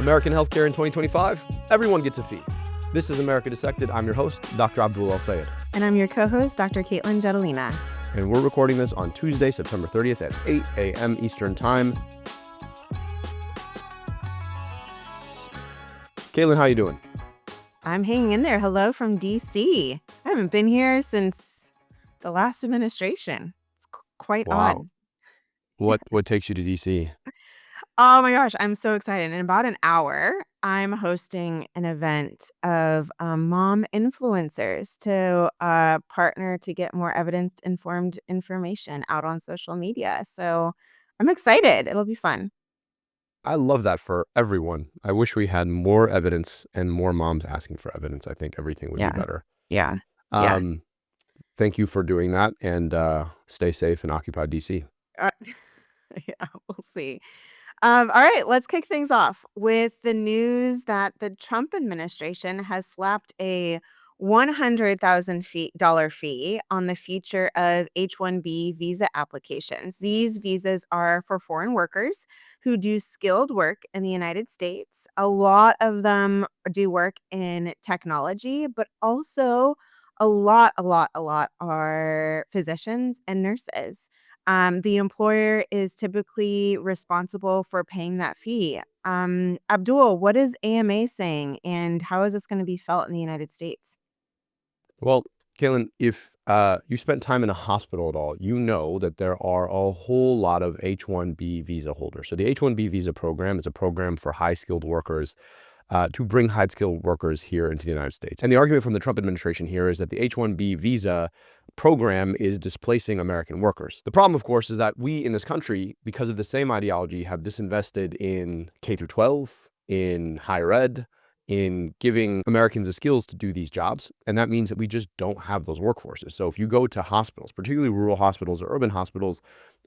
American healthcare in 2025, everyone gets a fee. This is America Dissected. I'm your host, Dr. Abdul And I'm your co-host, Dr. Katelyn Jetelina. And we're recording this on Tuesday, September 30th at 8 a.m. Eastern Time. Katelyn, how you doing? I'm hanging in there. Hello from D.C. I haven't been here since the last administration. It's quite odd. What takes you to D.C.? Oh my gosh, I'm so excited. In about an hour, I'm hosting an event of mom influencers to partner to get more evidence-informed information out on social media. So I'm excited. It'll be fun. I love that for everyone. I wish we had more evidence and more moms asking for evidence. I think everything would be better. Yeah. Thank you for doing that, and stay safe and occupy DC. Yeah, we'll see. All right, let's kick things off with the news that the Trump administration has slapped a $100,000 fee on the future of H-1B visa applications. These visas are for foreign workers who do skilled work in the United States. A lot of them do work in technology, but also a lot are physicians and nurses. The employer is typically responsible for paying that fee. Abdul, what is AMA saying, and how is this going to be felt in the United States? Well, Katelyn, if you spent time in a hospital at all, you know that there are a whole lot of H-1B visa holders. So the H-1B visa program is a program for high-skilled workers to bring high-skilled workers here into the United States. And the argument from the Trump administration here is that the H-1B visa program is displacing American workers. The problem, of course, is that we in this country, because of the same ideology, have disinvested in K through 12, in higher ed, in giving Americans the skills to do these jobs. And that means that we just don't have those workforces. So if you go to hospitals, particularly rural hospitals or urban hospitals,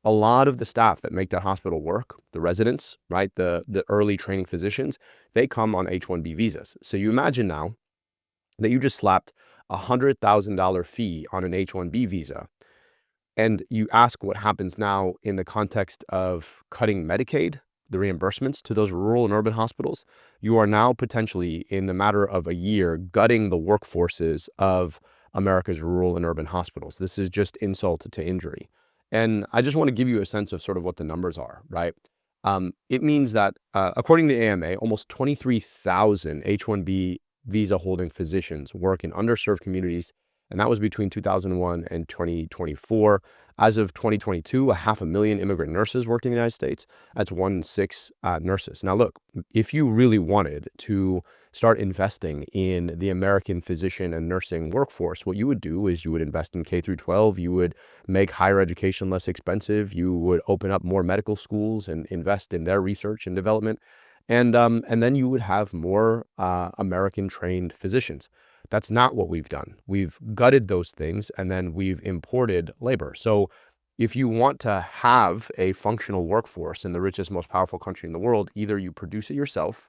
a lot of the staff that make that hospital work, the residents, right, the early training physicians, they come on H-1B visas. So you imagine now that you just slapped a $100,000 fee on an H-1B visa, and you ask what happens now in the context of cutting Medicaid, the reimbursements to those rural and urban hospitals. You are now potentially, in the matter of a year, gutting the workforces of America's rural and urban hospitals. This is just insult to injury. And I just want to give you a sense of sort of what the numbers are, right? It means that, according to the AMA, almost 23,000 H-1B visa-holding physicians work in underserved communities, and that was between 2001 and 2024. As of 2022, 500,000 immigrant nurses worked in the United States. That's 1 in 6 nurses. Now, look, if you really wanted to start investing in the American physician and nursing workforce, what you would do is you would invest in K through 12. You would make higher education less expensive. You would open up more medical schools and invest in their research and development. And then you would have more American-trained physicians. That's not what we've done. We've gutted those things, and then we've imported labor. So if you want to have a functional workforce in the richest, most powerful country in the world, either you produce it yourself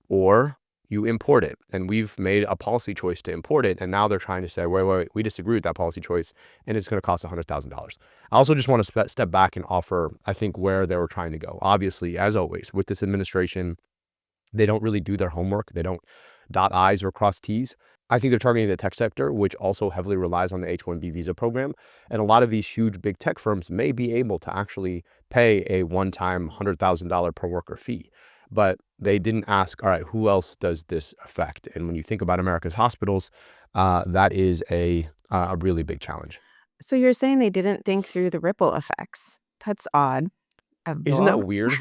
or you import it. And we've made a policy choice to import it, and now they're trying to say, wait, we disagree with that policy choice, and it's going to cost $100,000. I also just want to step back and offer, I think, where they were trying to go. Obviously, as always, with this administration, they don't really do their homework. They don't dot I's or cross T's. I think they're targeting the tech sector, which also heavily relies on the H-1B visa program. And a lot of these huge big tech firms may be able to actually pay a one-time $100,000 per worker fee. But they didn't ask, all right, who else does this affect? And when you think about America's hospitals, that is a really big challenge. So you're saying they didn't think through the ripple effects. That's odd. Abdul. Isn't that weird?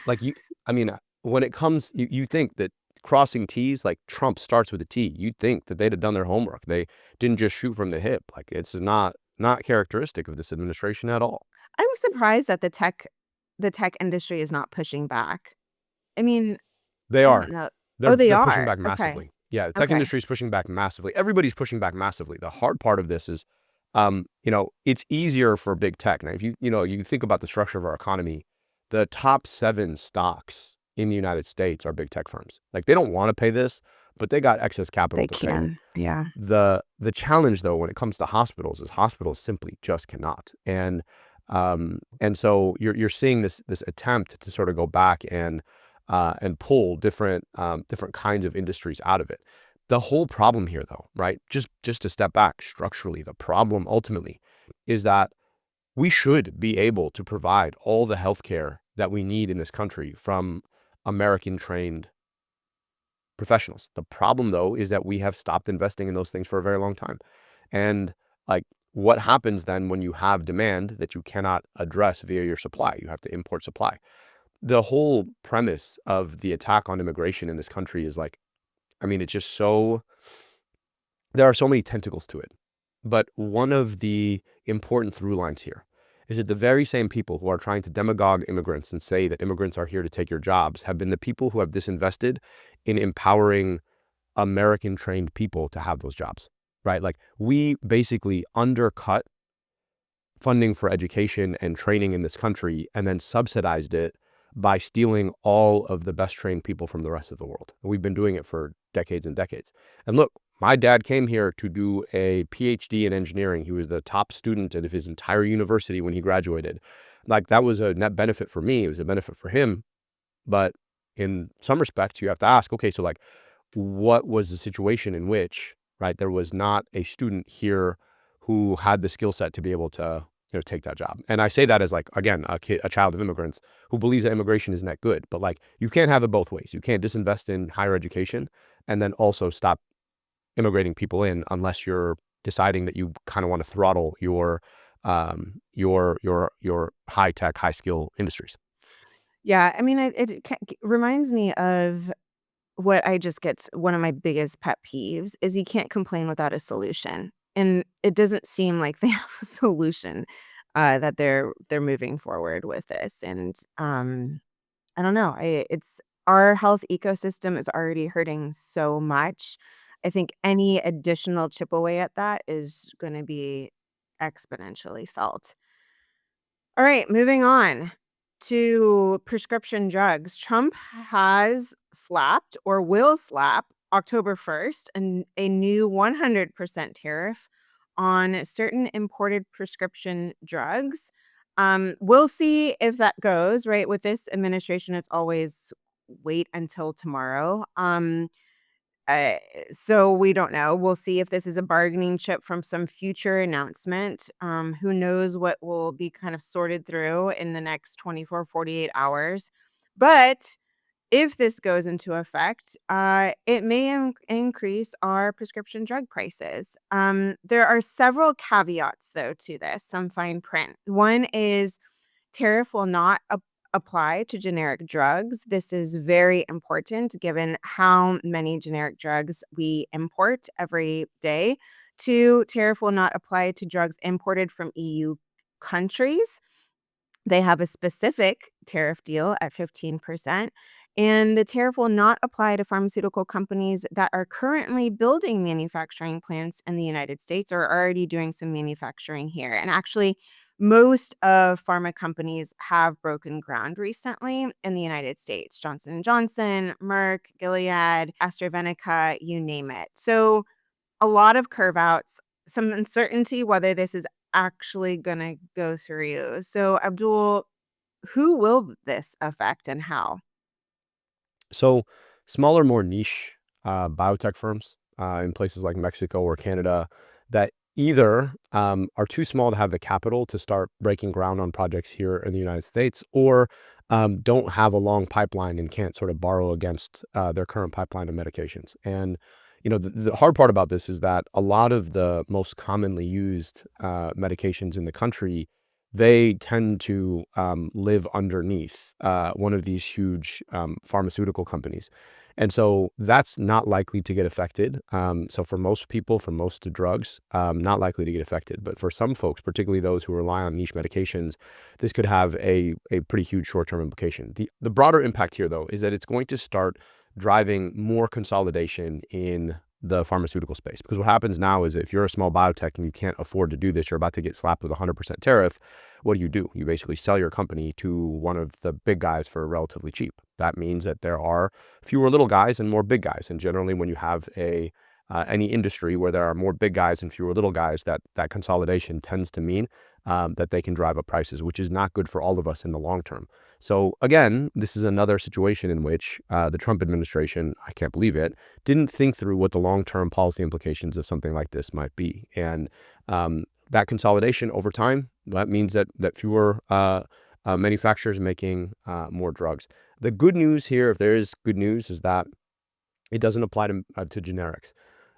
When it comes, you think that crossing T's, like Trump starts with a T. You'd think that they'd have done their homework. They didn't just shoot from the hip. Like, it's not characteristic of this administration at all. I'm surprised that the tech industry is not pushing back. I mean, they are. They're pushing back massively. Okay. Yeah, the tech industry is pushing back massively. Everybody's pushing back massively. The hard part of this is, it's easier for big tech. Now, if you think about the structure of our economy, the top 7 stocks in the United States are big tech firms. Like, they don't want to pay this, but they got excess capital to pay. Yeah. The challenge, though, when it comes to hospitals, is hospitals simply just cannot. And so you're seeing this attempt to sort of go back and and pull different kinds of industries out of it. The whole problem here, though, right? Just to step back structurally, the problem ultimately is that we should be able to provide all the healthcare that we need in this country from American trained professionals. The problem, though, is that we have stopped investing in those things for a very long time. And like, what happens then when you have demand that you cannot address via your supply? You have to import supply. The whole premise of the attack on immigration in this country is like, I mean, it's just so, there are so many tentacles to it. But one of the important through lines here is that the very same people who are trying to demagogue immigrants and say that immigrants are here to take your jobs have been the people who have disinvested in empowering American trained people to have those jobs, right? Like, we basically undercut funding for education and training in this country and then subsidized it by stealing all of the best trained people from the rest of the world. We've been doing it for decades and decades. And look, my dad came here to do a PhD in engineering. He was the top student of his entire university when he graduated. Like, that was a net benefit for me. It was a benefit for him. But in some respects, you have to ask, okay, so like, what was the situation in which, right, there was not a student here who had the skill set to be able to, take that job? And I say that as like, again, a child of immigrants who believes that immigration isn't that good. But like, you can't have it both ways. You can't disinvest in higher education and then also stop immigrating people in unless you're deciding that you kind of want to throttle your high tech, high skill industries. Yeah, I mean, reminds me of what I just get one of my biggest pet peeves is you can't complain without a solution, and it doesn't seem like they have a solution, that they're moving forward with this, and, I don't know, it's our health ecosystem is already hurting so much. I think any additional chip away at that is gonna be exponentially felt. All right, moving on to prescription drugs. Trump has slapped or will slap October 1st a new 100% tariff on certain imported prescription drugs. We'll see if that goes, right? With this administration, it's always wait until tomorrow. Uh, so we don't know. We'll see if this is a bargaining chip from some future announcement. Who knows what will be kind of sorted through in the next 24, 48 hours. But if this goes into effect, it may increase our prescription drug prices. There are several caveats, though, to this, some fine print. One is tariff will not apply to generic drugs. This is very important given how many generic drugs we import every day. Two, tariff will not apply to drugs imported from EU countries. They have a specific tariff deal at 15%. And the tariff will not apply to pharmaceutical companies that are currently building manufacturing plants in the United States or are already doing some manufacturing here. And actually, most of pharma companies have broken ground recently in the United States. Johnson& Johnson, Merck, Gilead, AstraZeneca, you name it. So a lot of curve outs, some uncertainty whether this is actually going to go through. So Abdul, who will this affect and how? So smaller, more niche biotech firms in places like Mexico or Canada that either are too small to have the capital to start breaking ground on projects here in the United States, or don't have a long pipeline and can't sort of borrow against their current pipeline of medications. And the hard part about this is that a lot of the most commonly used medications in the country, they tend to live underneath one of these huge pharmaceutical companies. And so that's not likely to get affected. So for most people, for most drugs, not likely to get affected. But for some folks, particularly those who rely on niche medications, this could have a pretty huge short-term implication. The broader impact here, though, is that it's going to start driving more consolidation in the pharmaceutical space. Because what happens now is if you're a small biotech and you can't afford to do this, you're about to get slapped with a 100% tariff. What do? You basically sell your company to one of the big guys for relatively cheap. That means that there are fewer little guys and more big guys. And generally, when you have a any industry where there are more big guys and fewer little guys, that consolidation tends to mean that they can drive up prices, which is not good for all of us in the long term. So again, this is another situation in which the Trump administration, I can't believe it, didn't think through what the long-term policy implications of something like this might be. And that consolidation over time, that means that fewer manufacturers making more drugs. The good news here, if there is good news, is that it doesn't apply to generics.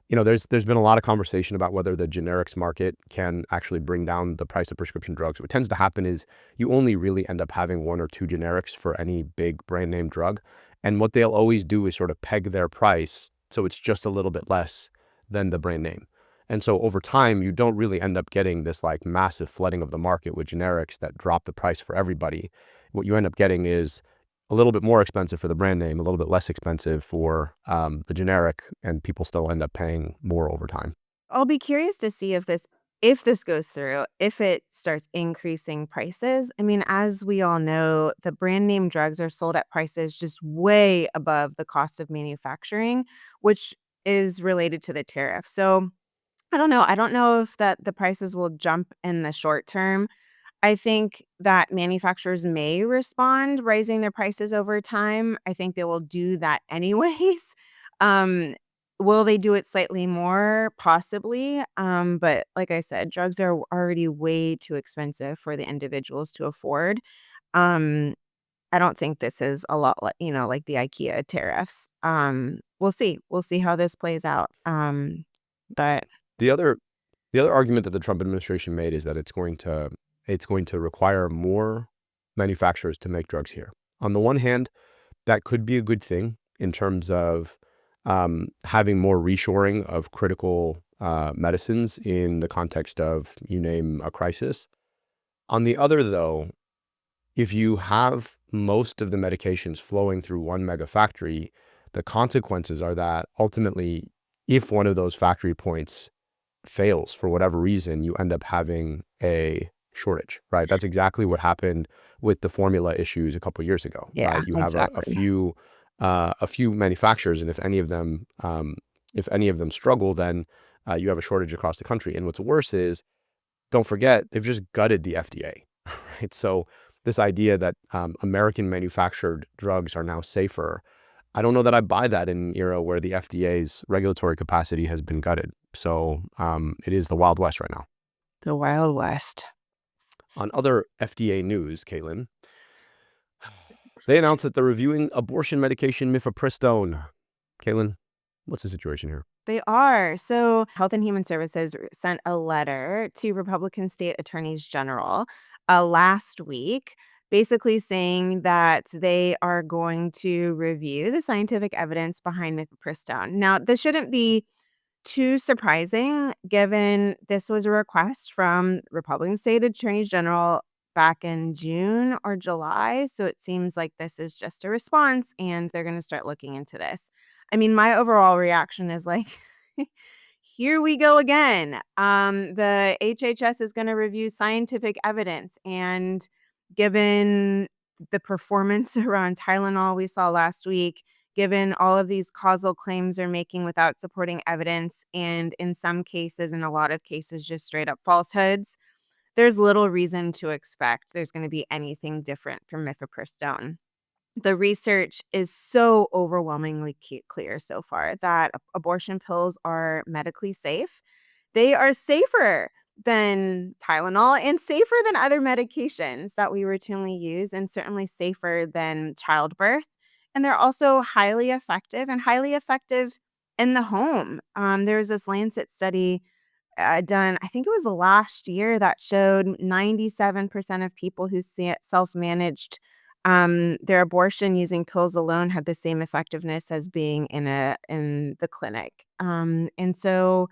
There's been a lot of conversation about whether the generics market can actually bring down the price of prescription drugs. What tends to happen is you only really end up having one or two generics for any big brand name drug. And what they'll always do is sort of peg their price so it's just a little bit less than the brand name. And so over time, you don't really end up getting this like massive flooding of the market with generics that drop the price for everybody. What you end up getting is a little bit more expensive for the brand name, a little bit less expensive for the generic, and people still end up paying more over time. I'll be curious to see if this goes through, if it starts increasing prices. I mean, as we all know, the brand name drugs are sold at prices just way above the cost of manufacturing, which is related to the tariff. So I don't know. I don't know if that the prices will jump in the short term. I think that manufacturers may respond raising their prices over time. I think they will do that anyways. Um, will they do it slightly more? Possibly. But like I said, drugs are already way too expensive for the individuals to afford. Um, I don't think this is a lot like, like the IKEA tariffs. We'll see. We'll see how this plays out. But The other the other argument that the Trump administration made is that it's going to require more manufacturers to make drugs here. On the one hand, that could be a good thing in terms of having more reshoring of critical medicines in the context of, you name a crisis. On the other, though, if you have most of the medications flowing through one mega factory, the consequences are that ultimately, if one of those factory points fails for whatever reason, you end up having a shortage, right? That's exactly what happened with the formula issues a couple of years ago, yeah, right? You have exactly. a few manufacturers, and if any of them struggle, then you have a shortage across the country. And what's worse is, don't forget, they've just gutted the FDA, right? So this idea that American manufactured drugs are now safer, I don't know that I buy that in an era where the FDA's regulatory capacity has been gutted. So it is the Wild West right now. The Wild West. On other FDA news, Caitlin, they announced that they're reviewing abortion medication mifepristone. Caitlin, what's the situation here? They are. So, Health and Human Services sent a letter to Republican state attorneys general last week, basically saying that they are going to review the scientific evidence behind mifepristone. Now, this shouldn't be too surprising, given this was a request from Republican state attorneys general back in June or July. So it seems like this is just a response and they're going to start looking into this. I mean, my overall reaction is like, here we go again. The HHS is going to review scientific evidence. And given the performance around Tylenol we saw last week, given all of these causal claims they're making without supporting evidence, and in some cases, in a lot of cases, just straight up falsehoods, there's little reason to expect there's going to be anything different from mifepristone. The research is so overwhelmingly clear so far that abortion pills are medically safe. They are safer than Tylenol and safer than other medications that we routinely use, and certainly safer than childbirth. And they're also highly effective in the home. There was this Lancet study done, I think it was last year, that showed 97% of people who self-managed their abortion using pills alone had the same effectiveness as being in the clinic. And so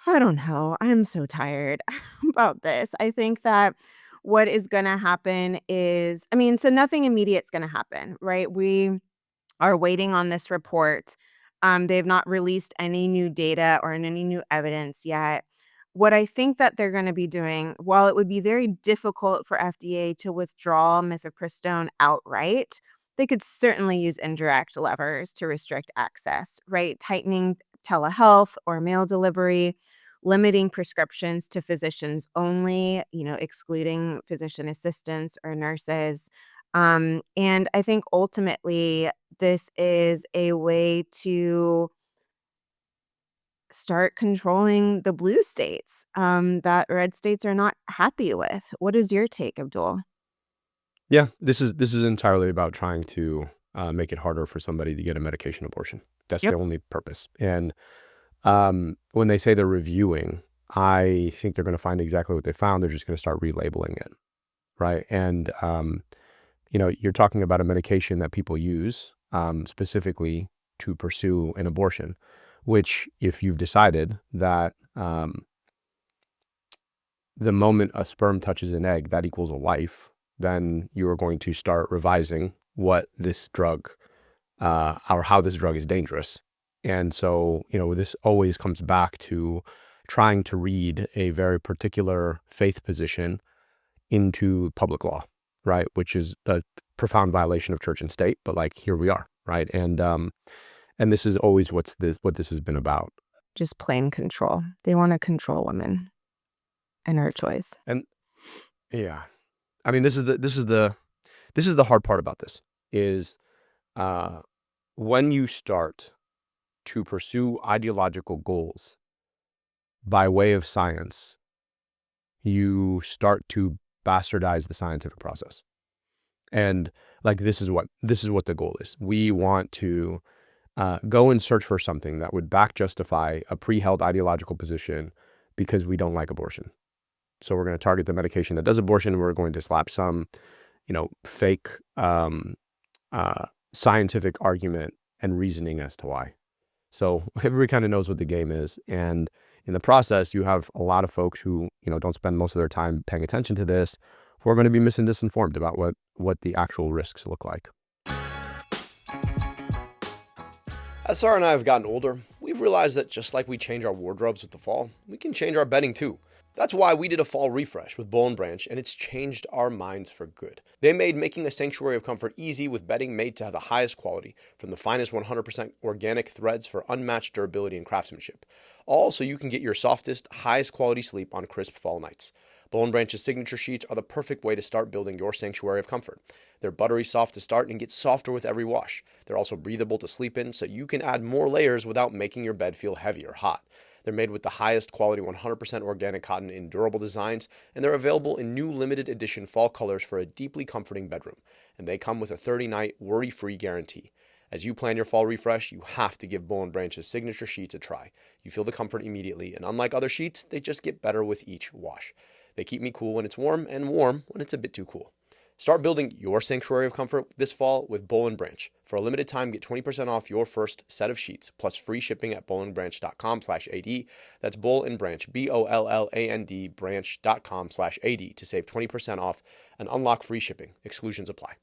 I don't know. I'm so tired about this. I think that what is going to happen is, I mean, so nothing immediate's going to happen, right? We are waiting on this report. They've not released any new data or any new evidence yet. What I think that they're going to be doing, while it would be very difficult for FDA to withdraw mifepristone outright, They could certainly use indirect levers to restrict access, right? Tightening telehealth or mail delivery, limiting prescriptions to physicians only, excluding physician assistants or nurses. And I think ultimately this is a way to start controlling the blue states that red states are not happy with. What is your take, Abdul? Yeah, this is entirely about trying to make it harder for somebody to get a medication abortion. That's the Yep. only purpose. And when they say they're reviewing, I think they're going to find exactly what they found. They're just going to start relabeling it, right? And you're talking about a medication that people use specifically to pursue an abortion, which, if you've decided that the moment a sperm touches an egg, that equals a life, then you are going to start revising what this drug or how this drug is dangerous. And so, this always comes back to trying to read a very particular faith position into public law, right? Which is a profound violation of church and state, but like here we are, right? And this is always what this has been about. Just plain control. They want to control women and her choice. And yeah, I mean, this is the hard part about this is when you start to pursue ideological goals by way of science, you start to bastardize the scientific process. And like this is what the goal is. We want to go and search for something that would back justify a pre-held ideological position because we don't like abortion. So we're going to target the medication that does abortion. We're going to slap some, fake scientific argument and reasoning as to why. So everybody kind of knows what the game is. And in the process, you have a lot of folks who, don't spend most of their time paying attention to this, who are going to be mis and disinformed about what the actual risks look like. As Sarah and I have gotten older, we've realized that just like we change our wardrobes with the fall, we can change our bedding too. That's why we did a fall refresh with Boll & Branch, and it's changed our minds for good. They made making a sanctuary of comfort easy with bedding made to the highest quality, from the finest 100% organic threads for unmatched durability and craftsmanship. All so you can get your softest, highest quality sleep on crisp fall nights. Boll & Branch's signature sheets are the perfect way to start building your sanctuary of comfort. They're buttery soft to start and get softer with every wash. They're also breathable to sleep in, so you can add more layers without making your bed feel heavy or hot. They're made with the highest quality 100% organic cotton in durable designs, and they're available in new limited edition fall colors for a deeply comforting bedroom. And they come with a 30-night worry-free guarantee. As you plan your fall refresh, you have to give Boll & Branch's signature sheets a try. You feel the comfort immediately, and unlike other sheets, they just get better with each wash. They keep me cool when it's warm and warm when it's a bit too cool. Start building your sanctuary of comfort this fall with Boll & Branch. For a limited time, get 20% off your first set of sheets, plus free shipping at bollandbranch.com/AD. That's Boll & Branch, BOLLAND, branch.com/AD to save 20% off and unlock free shipping. Exclusions apply.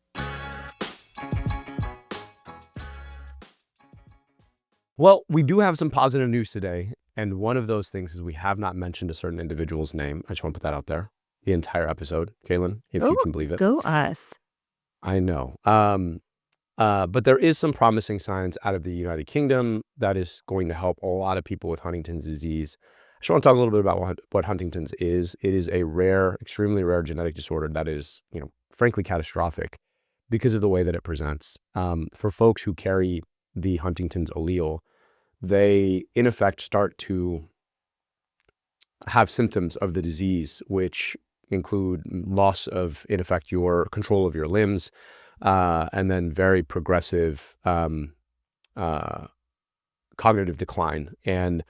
Well, we do have some positive news today, and one of those things is we have not mentioned a certain individual's name. I just want to put that out there. The entire episode, Katelyn, if you can believe it. Go us. I know. But there is some promising signs out of the United Kingdom that is going to help a lot of people with Huntington's disease. I just want to talk a little bit about what Huntington's is. It is a rare, extremely rare genetic disorder that is, frankly catastrophic because of the way that it presents. For folks who carry the Huntington's allele, they in effect start to have symptoms of the disease, which include loss of, in effect, your control of your limbs, and then very progressive cognitive decline. And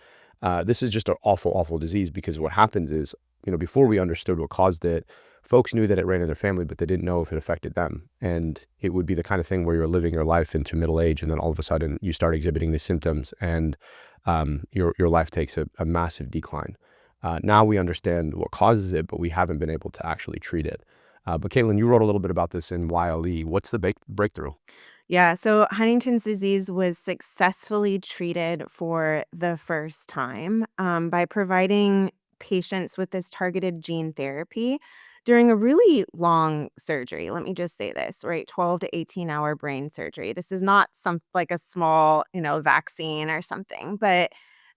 this is just an awful, awful disease because what happens is, before we understood what caused it, folks knew that it ran in their family, but they didn't know if it affected them. And it would be the kind of thing where you're living your life into middle age, and then all of a sudden you start exhibiting the symptoms, and your life takes a massive decline. Now we understand what causes it, but we haven't been able to actually treat it. But Katelyn, you wrote a little bit about this in YLE. What's the breakthrough? Yeah, so Huntington's disease was successfully treated for the first time by providing patients with this targeted gene therapy during a really long surgery. Let me just say this, right? 12 to 18-hour brain surgery. This is not some like a small, vaccine or something, but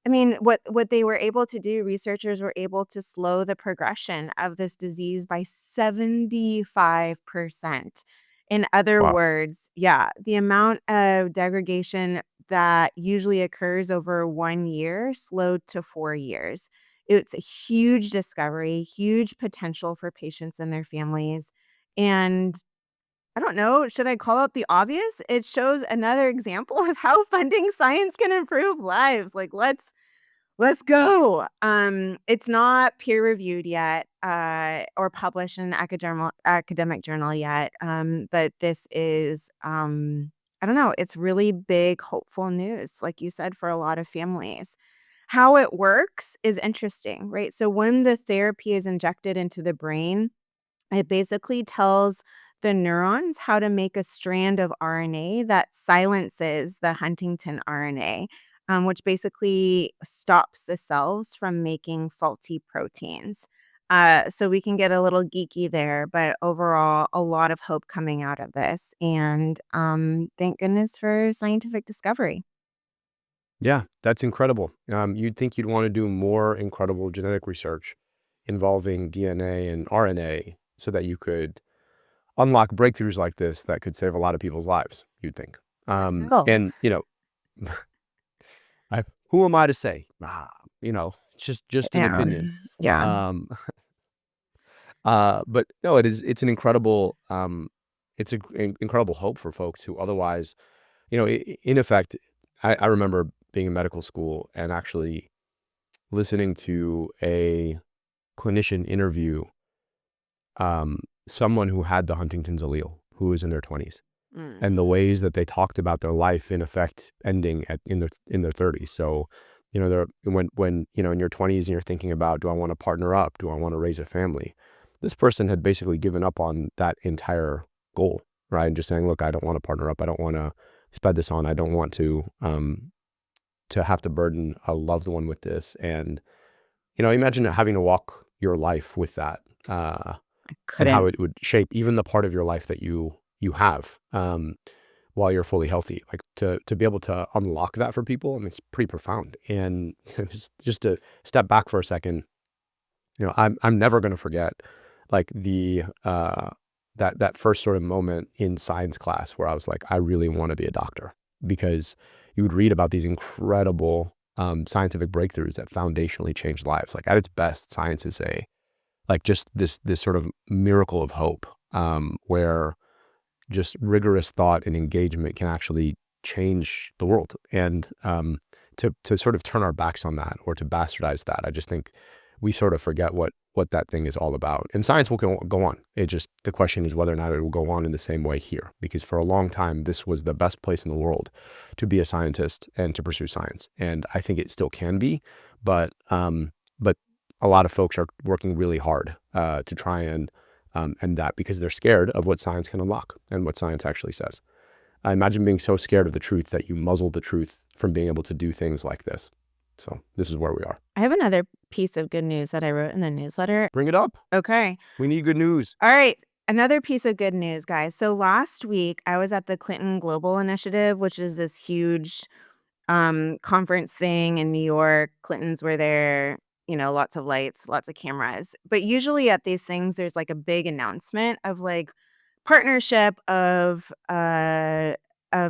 I mean, what they were able to do, researchers were able to slow the progression of this disease by 75%. In other Wow. words, yeah, the amount of degradation that usually occurs over 1 year slowed to 4 years. It's a huge discovery, huge potential for patients and their families. And I don't know, should I call out the obvious? It shows another example of how funding science can improve lives. Like, let's go. It's not peer reviewed yet, or published in an academic journal yet. But this is, I don't know, it's really big, hopeful news, like you said, for a lot of families. How it works is interesting, right? So when the therapy is injected into the brain, it basically tells the neurons how to make a strand of RNA that silences the Huntington RNA, which basically stops the cells from making faulty proteins. So we can get a little geeky there, but overall, a lot of hope coming out of this. And thank goodness for scientific discovery. Yeah, that's incredible. You'd think you'd want to do more incredible genetic research involving DNA and RNA so that you could unlock breakthroughs like this that could save a lot of people's lives, you'd think. Cool. And, who am I to say? It's just an Yeah. opinion. Yeah. Um, but no, it's an incredible, incredible hope for folks who otherwise, in effect, I remember being in medical school and actually listening to a clinician interview someone who had the Huntington's allele, who was in their 20s, Mm. and the ways that they talked about their life in effect ending in their 30s. So, they're when in your 20s and you're thinking about, do I want to partner up? Do I want to raise a family? This person had basically given up on that entire goal, right? And just saying, look, I don't want to partner up. I don't want to spread this on. I don't want to have to burden a loved one with this. And imagine having to walk your life with that, and how Couldn't. it would shape even the part of your life that you have, while you're fully healthy. Like to be able to unlock that for people, I mean, it's pretty profound. And just to step back for a second, I'm never going to forget like the that first sort of moment in science class where I was like, I really want to be a doctor, because you would read about these incredible scientific breakthroughs that foundationally changed lives. Like at its best, science is like just this sort of miracle of hope, where just rigorous thought and engagement can actually change the world. And to sort of turn our backs on that or to bastardize that, I just think we sort of forget what that thing is all about. And science will go on. The question is whether or not it will go on in the same way here, because for a long time this was the best place in the world to be a scientist and to pursue science, and I think it still can be, but a lot of folks are working really hard to try and end that, because they're scared of what science can unlock and what science actually says. I imagine being so scared of the truth that you muzzle the truth from being able to do things like this. So this is where we are. I have another piece of good news that I wrote in the newsletter. Bring it up. Okay. We need good news. All right. Another piece of good news, guys. So last week I was at the Clinton Global Initiative, which is this huge conference thing in New York. Clintons were there, lots of lights, lots of cameras. But usually at these things, there's like a big announcement of like partnership of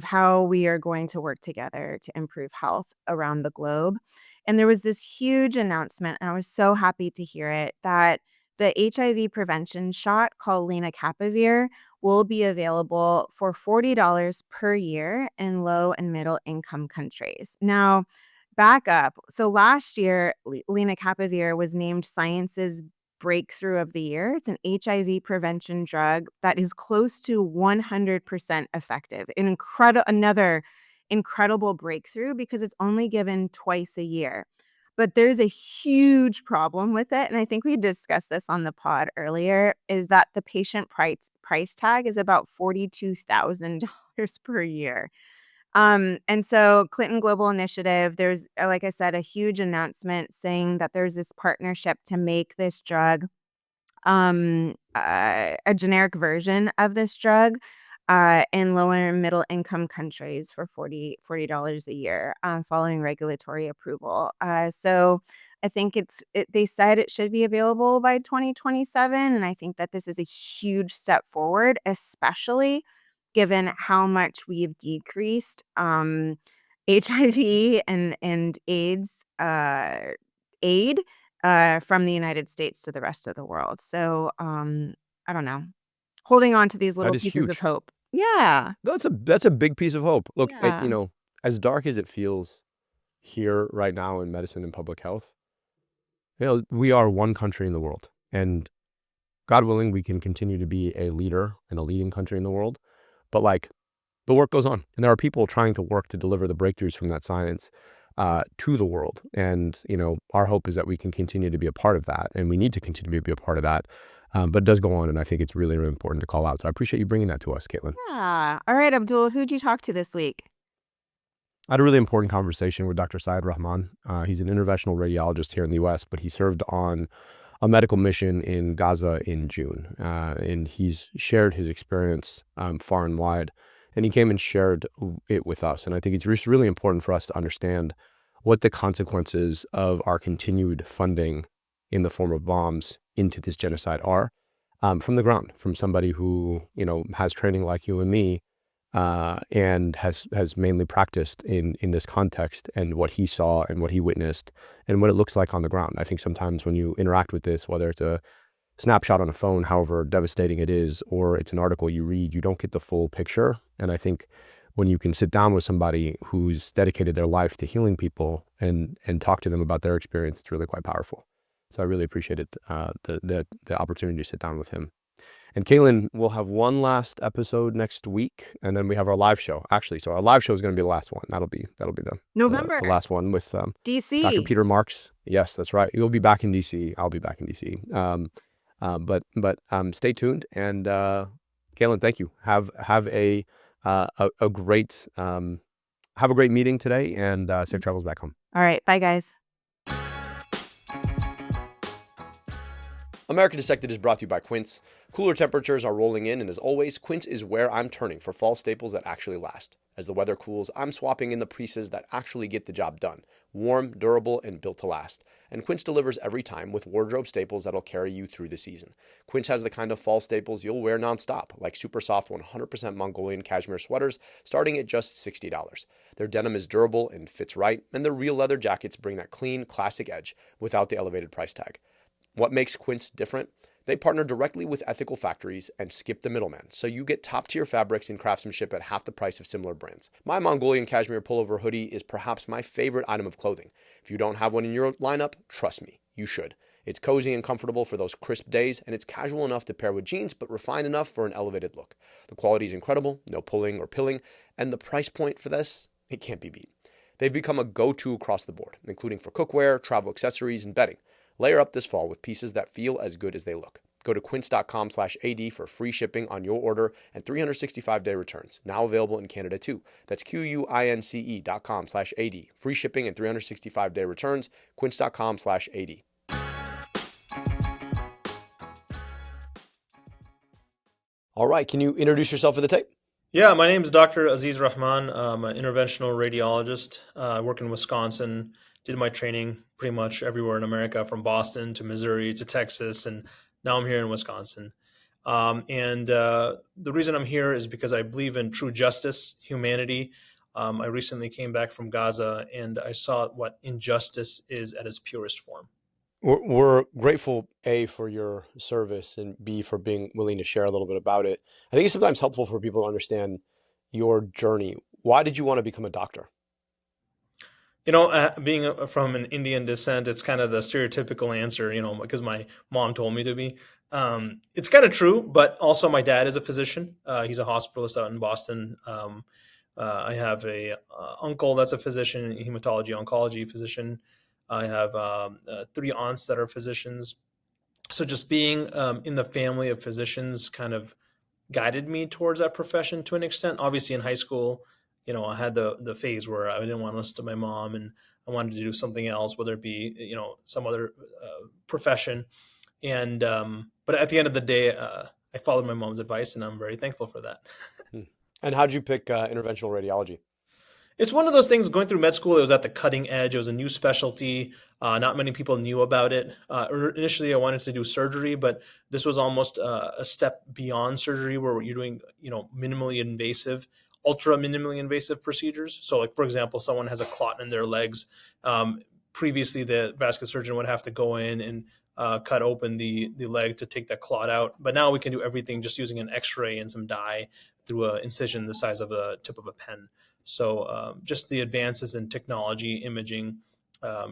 how we are going to work together to improve health around the globe. And there was this huge announcement, and I was so happy to hear it, that the HIV prevention shot called lenacapavir will be available for $40 per year in low and middle income countries. Now, back up. So last year, lenacapavir was named Science's Breakthrough of the Year. It's an HIV prevention drug that is close to 100% effective. Another incredible breakthrough because it's only given twice a year. But there's a huge problem with it, and I think we discussed this on the pod earlier, is that the patient price tag is about $42,000 per year. And so Clinton Global Initiative, there's, like I said, a huge announcement saying that there's this partnership to make this drug a generic version of this drug in lower and middle income countries for $40 a year following regulatory approval. So I think they said it should be available by 2027. And I think that this is a huge step forward, especially given how much we've decreased HIV and AIDS aid from the United States to the rest of the world. So, I don't know, holding on to these That little is pieces of huge. hope. Yeah. That's a big piece of hope. Look, Yeah. as dark as it feels here right now in medicine and public health, we are one country in the world, and God willing, we can continue to be a leader and a leading country in the world. But like, the work goes on, and there are people trying to work to deliver the breakthroughs from that science to the world. And our hope is that we can continue to be a part of that, and we need to continue to be a part of that. But it does go on, and I think it's really, really important to call out. So I appreciate you bringing that to us, Caitlin. Yeah. All right, Abdul, who'd you talk to this week? I had a really important conversation with Dr. Aziz Rahman. He's an interventional radiologist here in the U.S., but he served on a medical mission in Gaza in June, and he's shared his experience far and wide. And he came and shared it with us. And I think it's really important for us to understand what the consequences of our continued funding in the form of bombs into this genocide are from the ground, from somebody who, has training like you and me, and has mainly practiced in this context, and what he saw and what he witnessed and what it looks like on the ground. I think sometimes when you interact with this, whether it's a snapshot on a phone, however devastating it is, or it's an article you read, you don't get the full picture. And I think when you can sit down with somebody who's dedicated their life to healing people and talk to them about their experience, it's really quite powerful. So I really appreciated the opportunity to sit down with him. And Katelyn, we'll have one last episode next week, and then we have our live show. Actually, so our live show is going to be the last one. That'll be November. the last one with Dr. DC. Peter Marks. Yes, that's right. You'll be back in DC. I'll be back in DC. But stay tuned. And Katelyn, thank you. Have a great meeting today, and safe travels back home. All right. Bye, guys. America Dissected is brought to you by Quince. Cooler temperatures are rolling in, and as always, Quince is where I'm turning for fall staples that actually last. As the weather cools, I'm swapping in the pieces that actually get the job done. Warm, durable, and built to last. And Quince delivers every time with wardrobe staples that'll carry you through the season. Quince has the kind of fall staples you'll wear nonstop, like super soft 100% Mongolian cashmere sweaters starting at just $60. Their denim is durable and fits right, and their real leather jackets bring that clean, classic edge without the elevated price tag. What makes Quince different? They partner directly with ethical factories and skip the middleman, so you get top-tier fabrics and craftsmanship at half the price of similar brands. My Mongolian cashmere pullover hoodie is perhaps my favorite item of clothing. If you don't have one in your lineup, trust me, you should. It's cozy and comfortable for those crisp days, and it's casual enough to pair with jeans, but refined enough for an elevated look. The quality is incredible, no pulling or pilling, and the price point for this, it can't be beat. They've become a go-to across the board, including for cookware, travel accessories, and bedding. Layer up this fall with pieces that feel as good as they look. Go to quince.com/AD for free shipping on your order and 365-day returns. Now available in Canada too. That's QUINCE.com/AD. Free shipping and 365-day returns. Quince.com/AD. All right, can you introduce yourself for the tape? Yeah, my name is Dr. Aziz Rahman. I'm an interventional radiologist. I work in Wisconsin. Did my training pretty much everywhere in America, from Boston to Missouri to Texas, and now I'm here in Wisconsin. The reason I'm here is because I believe in true justice, humanity. I recently came back from Gaza, and I saw what injustice is at its purest form. We're grateful, A, for your service, and B, for being willing to share a little bit about it. I think it's sometimes helpful for people to understand your journey. Why did you want to become a doctor? Being from an Indian descent, it's kind of the stereotypical answer, because my mom told me to be. It's kind of true, but also my dad is a physician. He's a hospitalist out in Boston. I have a uncle that's a physician, a hematology oncology physician. I have 3 aunts that are physicians. So just being in the family of physicians kind of guided me towards that profession to an extent. Obviously in high school, I had the phase where I didn't want to listen to my mom and I wanted to do something else, whether it be, some other profession. And but at the end of the day, I followed my mom's advice, and I'm very thankful for that. Hmm. And how'd you pick interventional radiology? It's one of those things. Going through med school, it was at the cutting edge. It was a new specialty. Not many people knew about it. Initially, I wanted to do surgery, but this was almost a step beyond surgery, where you're doing, minimally invasive, ultra minimally invasive procedures. So, like for example, someone has a clot in their legs. Previously, the vascular surgeon would have to go in and cut open the leg to take that clot out. But now we can do everything just using an X-ray and some dye through an incision the size of a tip of a pen. So just the advances in technology, imaging,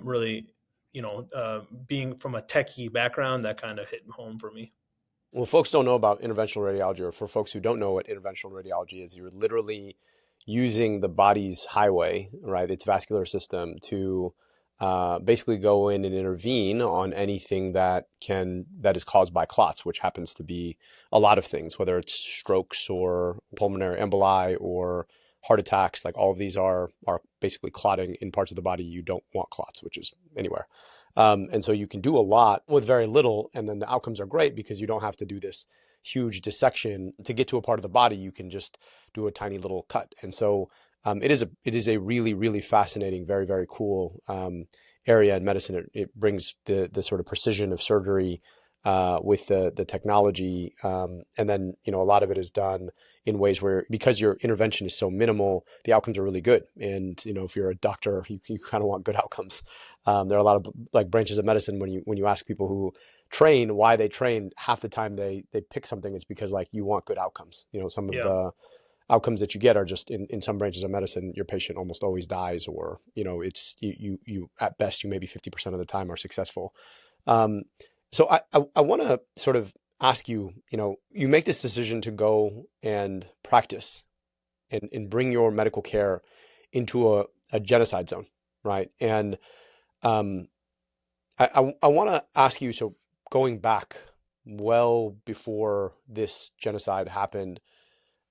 really, being from a techie background, that kind of hit home for me. Well, folks don't know about interventional radiology, or for folks who don't know what interventional radiology is, you're literally using the body's highway, right, its vascular system, to basically go in and intervene on anything that is caused by clots, which happens to be a lot of things, whether it's strokes or pulmonary emboli or heart attacks. Like all of these are basically clotting in parts of the body you don't want clots, which is anywhere. And so you can do a lot with very little, and then the outcomes are great because you don't have to do this huge dissection to get to a part of the body. You can just do a tiny little cut. And so it is a really, really fascinating, very, very cool area in medicine. It brings the sort of precision of surgery with the technology, and then a lot of it is done in ways where, because your intervention is so minimal, the outcomes are really good. And if you're a doctor, you kind of want good outcomes. There are a lot of like branches of medicine, when you ask people who train why they train, half the time they pick something, it's because like you want good outcomes. Some of Yeah. the outcomes that you get are just in some branches of medicine, your patient almost always dies, or it's you at best, you maybe 50% of the time are successful. So I want to sort of ask you, you make this decision to go and practice and bring your medical care into a genocide zone, right? And I want to ask you, so going back well before this genocide happened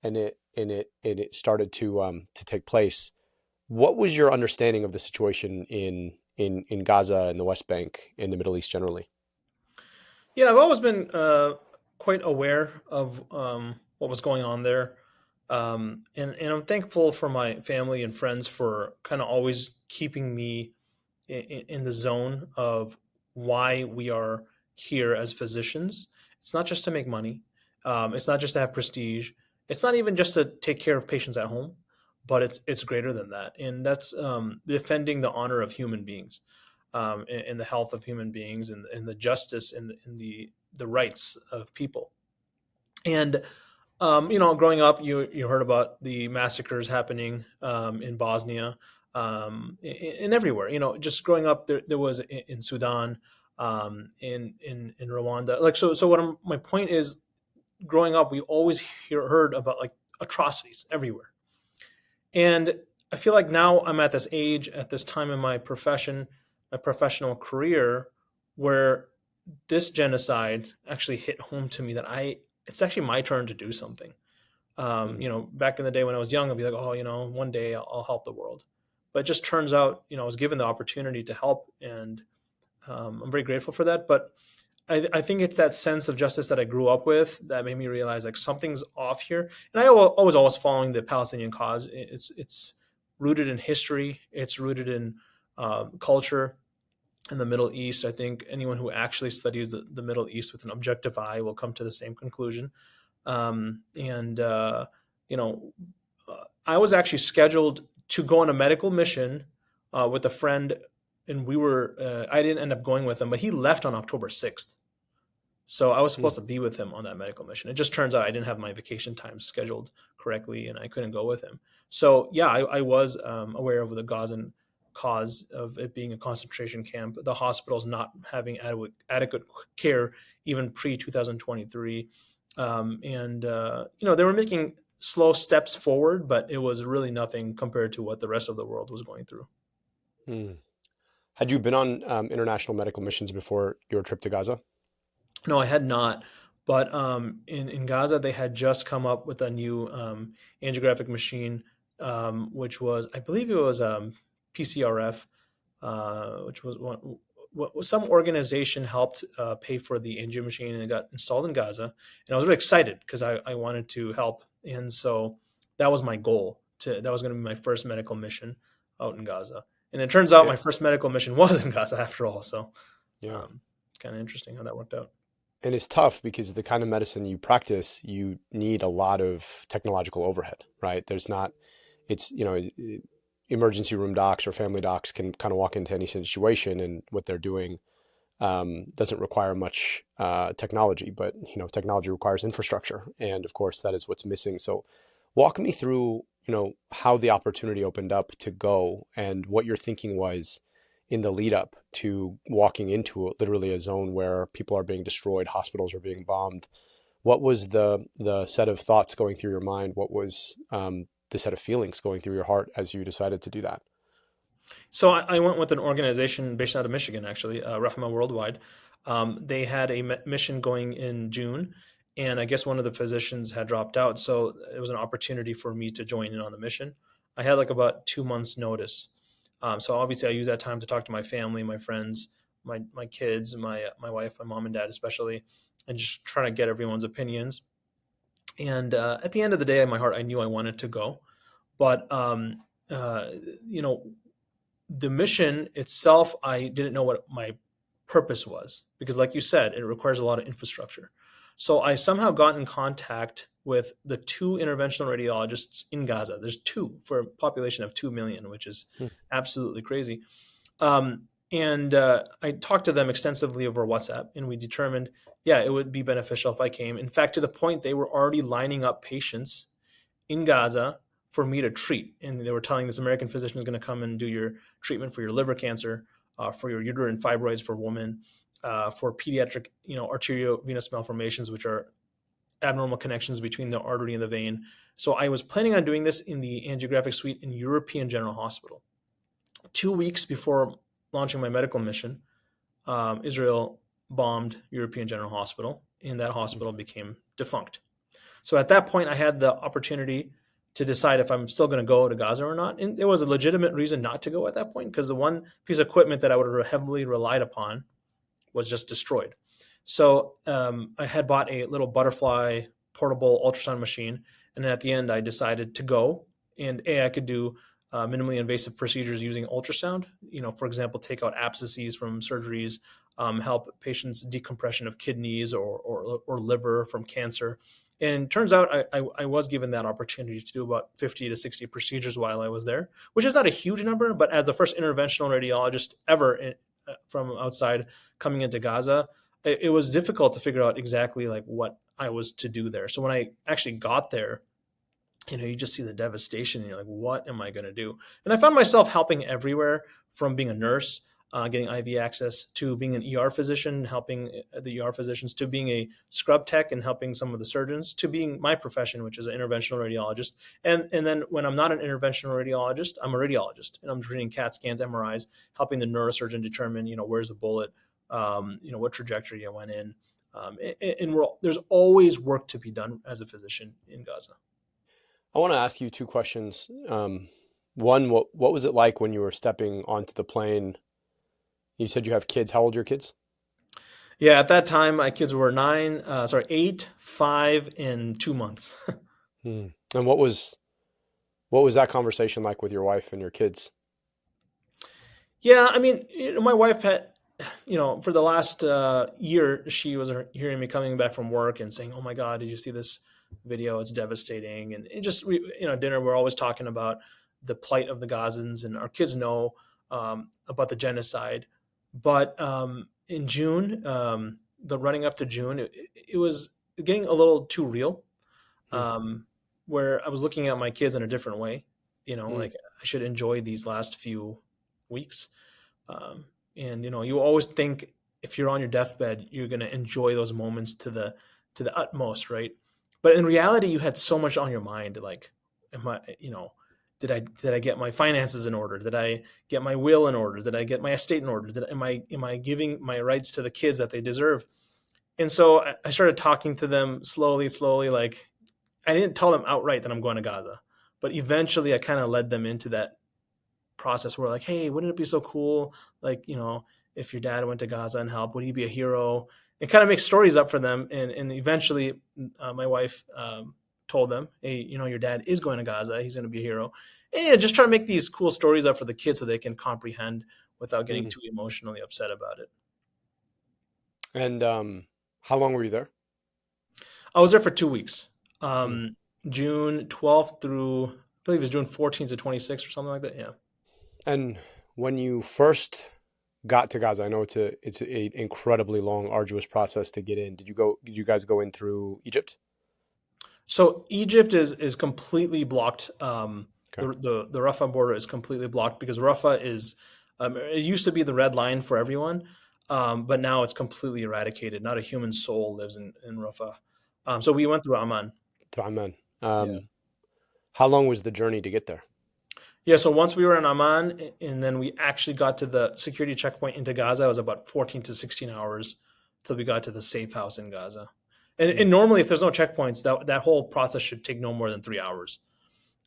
and it started to take place, what was your understanding of the situation in Gaza and the West Bank, in the Middle East generally? Yeah, I've always been quite aware of what was going on there. And I'm thankful for my family and friends for kind of always keeping me in the zone of why we are here as physicians. It's not just to make money. It's not just to have prestige. It's not even just to take care of patients at home, but it's greater than that. And that's defending the honor of human beings, and the health of human beings, and the justice and the rights of people. And growing up, you heard about the massacres happening in Bosnia, and everywhere. Just growing up, there was in Sudan, in Rwanda. Like so, my point is, growing up, we always heard about like atrocities everywhere. And I feel like now I'm at this age, at this time in my profession, my professional career, where this genocide actually hit home to me, that it's actually my turn to do something. Back in the day when I was young, I'd be like, oh, one day I'll help the world. But it just turns out, I was given the opportunity to help, and I'm very grateful for that. But I think it's that sense of justice that I grew up with that made me realize like something's off here. And I was always following the Palestinian cause. It's rooted in history. It's rooted in culture in the Middle East. I think anyone who actually studies the Middle East with an objective eye will come to the same conclusion. I was actually scheduled to go on a medical mission with a friend, and I didn't end up going with him, but he left on October 6th. So I was supposed to be with him on that medical mission. It just turns out I didn't have my vacation time scheduled correctly, and I couldn't go with him. So yeah, I was aware of the Gazan cause of it being a concentration camp, the hospitals not having adequate care even pre-2023. They were making slow steps forward, but it was really nothing compared to what the rest of the world was going through. Had you been on international medical missions before your trip to Gaza? No, I had not. But in Gaza, they had just come up with a new angiographic machine which was, I believe it was PCRF, which was some organization helped pay for the angio machine, and it got installed in Gaza. And I was really excited because I wanted to help. And so that was my goal. That was going to be my first medical mission out in Gaza. And it turns out Yeah. my first medical mission was in Gaza after all. So Yeah. kind of interesting how that worked out. And it's tough because the kind of medicine you practice, you need a lot of technological overhead, right? There's not, it's, emergency room docs or family docs can kind of walk into any situation, and what they're doing doesn't require much technology, but technology requires infrastructure, and of course that is what's missing. So walk me through how the opportunity opened up to go, and what your thinking was in the lead up to walking into literally a zone where people are being destroyed, hospitals are being bombed. What was the set of thoughts going through your mind? What was the set of feelings going through your heart as you decided to do that? So I went with an organization based out of Michigan, actually, Rahma Worldwide. They had a mission going in June, and I guess one of the physicians had dropped out. So it was an opportunity for me to join in on the mission. I had like about 2 months notice. So obviously I used that time to talk to my family, my friends, my kids, my wife, my mom and dad especially, and just trying to get everyone's opinions. And at the end of the day, in my heart, I knew I wanted to go. But, you know, the mission itself, I didn't know what my purpose was, because like you said, it requires a lot of infrastructure. So I somehow got in contact with the 2 interventional radiologists in Gaza. There's 2 for a population of 2 million, which is absolutely crazy. And I talked to them extensively over WhatsApp, and we determined, yeah, it would be beneficial if I came. In fact, to the point they were already lining up patients in Gaza for me to treat. And they were telling this American physician is going to come and do your treatment for your liver cancer, for your uterine fibroids for women, for pediatric, arteriovenous malformations, which are abnormal connections between the artery and the vein. So I was planning on doing this in the angiographic suite in European General Hospital. 2 weeks before launching my medical mission, Israel bombed European General Hospital, and that hospital became defunct. So at that point, I had the opportunity to decide if I'm still going to go to Gaza or not. And there was a legitimate reason not to go at that point, because the one piece of equipment that I would have heavily relied upon was just destroyed. So I had bought a little butterfly portable ultrasound machine. And then at the end, I decided to go. And I could do minimally invasive procedures using ultrasound. For example, take out abscesses from surgeries, help patients decompression of kidneys or liver from cancer. And it turns out I was given that opportunity to do about 50 to 60 procedures while I was there, which is not a huge number, but as the first interventional radiologist ever from outside coming into Gaza, it was difficult to figure out exactly like what I was to do there. So when I actually got there, you just see the devastation and you're like, what am I going to do? And I found myself helping everywhere, from being a nurse, getting IV access, to being an ER physician, helping the ER physicians, to being a scrub tech and helping some of the surgeons, to being my profession, which is an interventional radiologist. And then when I'm not an interventional radiologist, I'm a radiologist, and I'm treating CAT scans, MRIs, helping the neurosurgeon determine, where's the bullet, what trajectory I went in. And there's always work to be done as a physician in Gaza. I want to ask you 2 questions. One, what was it like when you were stepping onto the plane? You said you have kids. How old are your kids? Yeah, at that time, my kids were 8, 5, and 2 months. And what was that conversation like with your wife and your kids? Yeah, I mean, my wife had, for the last year, she was hearing me coming back from work and saying, "Oh my God, did you see this video? It's devastating." And it just, dinner, we're always talking about the plight of the Gazans, and our kids know about the genocide. But in June, the running up to June, it was getting a little too real, where I was looking at my kids in a different way. Like I should enjoy these last few weeks. And you always think if you're on your deathbed, you're going to enjoy those moments to the utmost, right? But in reality, you had so much on your mind. Like, did I get my finances in order? Did I get my will in order? Did I get my estate in order? Am I giving my rights to the kids that they deserve? And so I started talking to them slowly. Like, I didn't tell them outright that I'm going to Gaza, But eventually I kind of led them into that process where like, hey, wouldn't it be so cool? Like, if your dad went to Gaza and helped, would he be a hero? It kind of makes stories up for them. And eventually my wife told them, hey, your dad is going to Gaza. He's going to be a hero. And just try to make these cool stories up for the kids so they can comprehend without getting too emotionally upset about it. And how long were you there? I was there for 2 weeks, June 12th through, I believe it was June 14th to 26th or something like that. Yeah. And when you first got to Gaza, I know it's a incredibly long, arduous process to get in. Did you guys go in through Egypt? So Egypt is completely blocked. Okay. The Rafah border is completely blocked because Rafah is, it used to be the red line for everyone, but now it's completely eradicated. Not a human soul lives in Rafah. So we went through Amman. To Amman. Yeah. How long was the journey to get there? Yeah, so once we were in Amman and then we actually got to the security checkpoint into Gaza, it was about 14 to 16 hours till we got to the safe house in Gaza. And normally if there's no checkpoints, that whole process should take no more than 3 hours.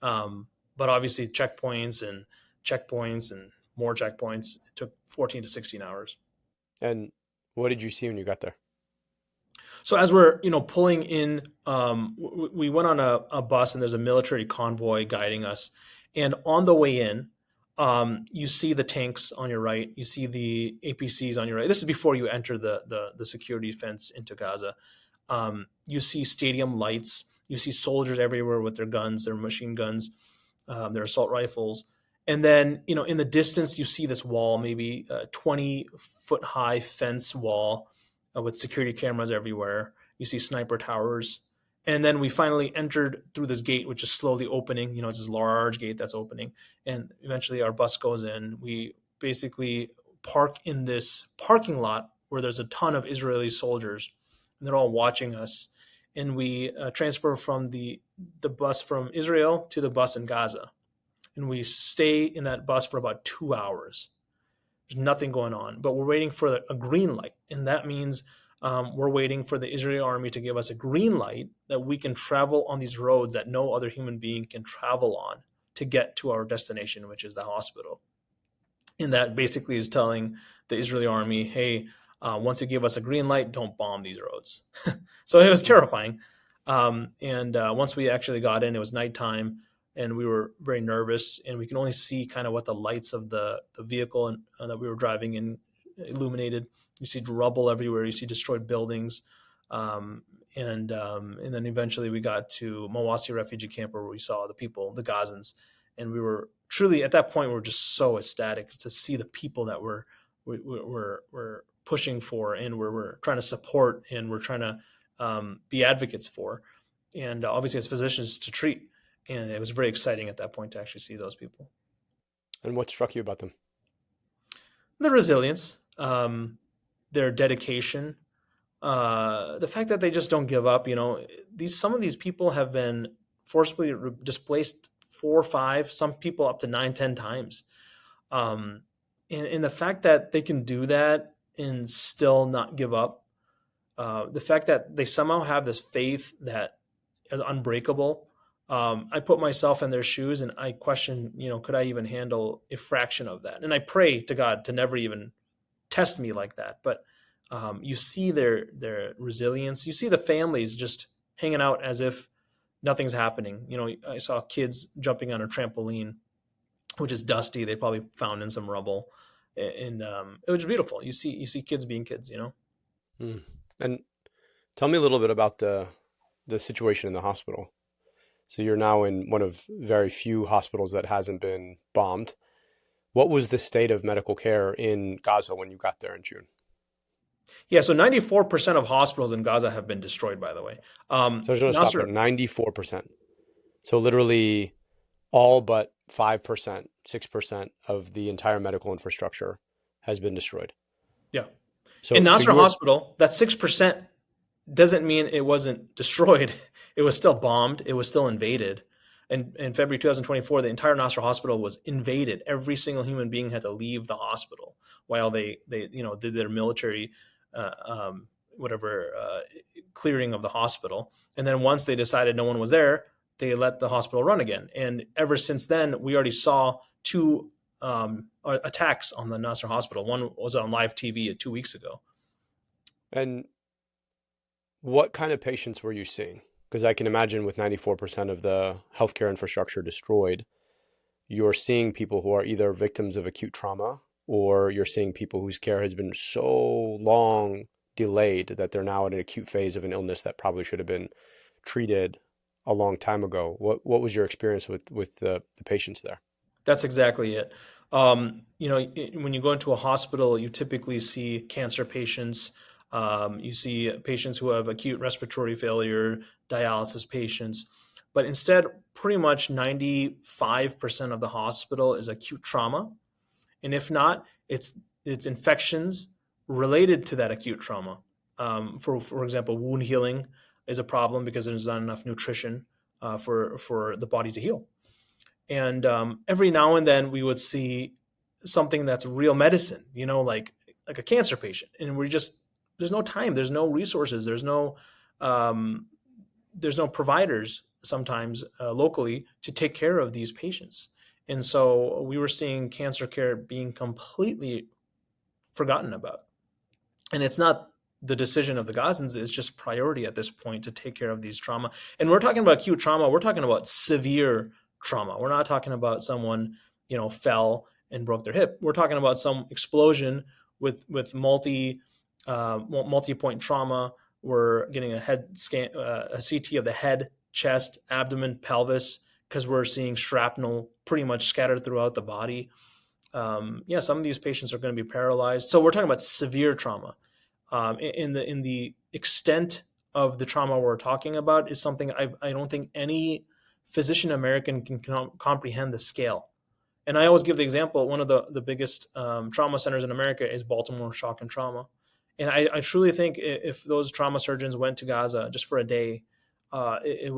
But obviously checkpoints and more checkpoints, it took 14 to 16 hours. And what did you see when you got there? So as we're, pulling in, we went on a bus and there's a military convoy guiding us. And on the way in, you see the tanks on your right. You see the APCs on your right. This is before you enter the security fence into Gaza. You see stadium lights. You see soldiers everywhere with their guns, their machine guns, their assault rifles. And then, in the distance, you see this wall, maybe a 20-foot high fence wall with security cameras everywhere. You see sniper towers. And then we finally entered through this gate, which is slowly opening. It's this large gate that's opening. And eventually our bus goes in. We basically park in this parking lot where there's a ton of Israeli soldiers. And they're all watching us. And we transfer from the bus from Israel to the bus in Gaza. And we stay in that bus for about 2 hours. There's nothing going on, but we're waiting for a green light. And that means we're waiting for the Israeli army to give us a green light that we can travel on these roads that no other human being can travel on to get to our destination, which is the hospital. And that basically is telling the Israeli army, hey, once you give us a green light, don't bomb these roads. So it was terrifying. And once we actually got in, it was nighttime. And we were very nervous, and we can only see kind of what the lights of the vehicle that we were driving in illuminated. You see rubble everywhere. You see destroyed buildings. And then eventually we got to Mawasi refugee camp where we saw the people, the Gazans. And we were truly, at that point, we were just so ecstatic to see the people that we're pushing for and we're trying to support and we're trying to be advocates for. And obviously as physicians to treat. And it was very exciting at that point to actually see those people. And what struck you about them? Their resilience, their dedication, the fact that they just don't give up. Some of these people have been forcibly displaced 4 or 5, some people up to 9, 10 times. And the fact that they can do that and still not give up, the fact that they somehow have this faith that is unbreakable. I put myself in their shoes and I question, could I even handle a fraction of that? And I pray to God to never even test me like that. But you see their resilience. You see the families just hanging out as if nothing's happening. I saw kids jumping on a trampoline, which is dusty. They probably found in some rubble. And it was beautiful. You see kids being kids, And tell me a little bit about the situation in the hospital. So you're now in one of very few hospitals that hasn't been bombed. What was the state of medical care in Gaza when you got there in June? Yeah, so 94% of hospitals in Gaza have been destroyed, by the way. So there's no stop there, 94%. So literally all but 5%, 6% of the entire medical infrastructure has been destroyed. Yeah. So in Nasser Hospital, that 6% doesn't mean it wasn't destroyed. It was still bombed. It was still invaded. And in February 2024, the entire Nasser Hospital was invaded. Every single human being had to leave the hospital while they did their military clearing of the hospital. And then once they decided no one was there, they let the hospital run again. And ever since then, we already saw two attacks on the Nasser hospital. One was on live TV 2 weeks ago. And what kind of patients were you seeing? Because I can imagine with 94% of the healthcare infrastructure destroyed, you're seeing people who are either victims of acute trauma, or you're seeing people whose care has been so long delayed that they're now at an acute phase of an illness that probably should have been treated a long time ago. What was your experience with the patients there? That's exactly it. When you go into a hospital, you typically see cancer patients. You see patients who have acute respiratory failure, dialysis patients. But instead, pretty much 95% of the hospital is acute trauma. And if not, it's infections related to that acute trauma. For example, wound healing is a problem because there's not enough nutrition for the body to heal. And every now and then we would see something that's real medicine, like a cancer patient, and there's no time, there's no resources, there's no providers sometimes locally to take care of these patients. And so we were seeing cancer care being completely forgotten about. And it's not the decision of the Gazans, it's just priority at this point to take care of these trauma. And we're talking about acute trauma, we're talking about severe trauma. We're not talking about someone, fell and broke their hip. We're talking about some explosion with multi-point trauma. We're getting a head scan, a CT of the head, chest, abdomen, pelvis, because we're seeing shrapnel pretty much scattered throughout the body. Some of these patients are going to be paralyzed. So we're talking about severe trauma. In the extent of the trauma we're talking about is something I don't think any physician American can comprehend the scale. And I always give the example, one of the biggest trauma centers in America is Baltimore Shock and Trauma. And I truly think if those trauma surgeons went to Gaza just for a day, it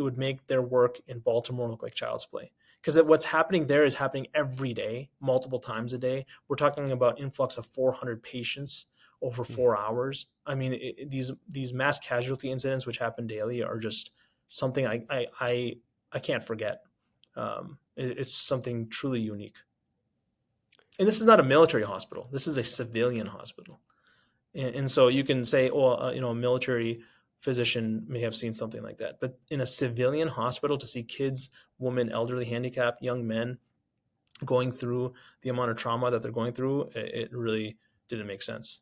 would make their work in Baltimore look like child's play. Because what's happening there is happening every day, multiple times a day. We're talking about influx of 400 patients over 4 hours. I mean, these mass casualty incidents, which happen daily, are just something I can't forget. It's something truly unique. And this is not a military hospital. This is a civilian hospital. And so you can say, a military physician may have seen something like that. But in a civilian hospital, to see kids, women, elderly, handicapped, young men going through the amount of trauma that they're going through, it really didn't make sense.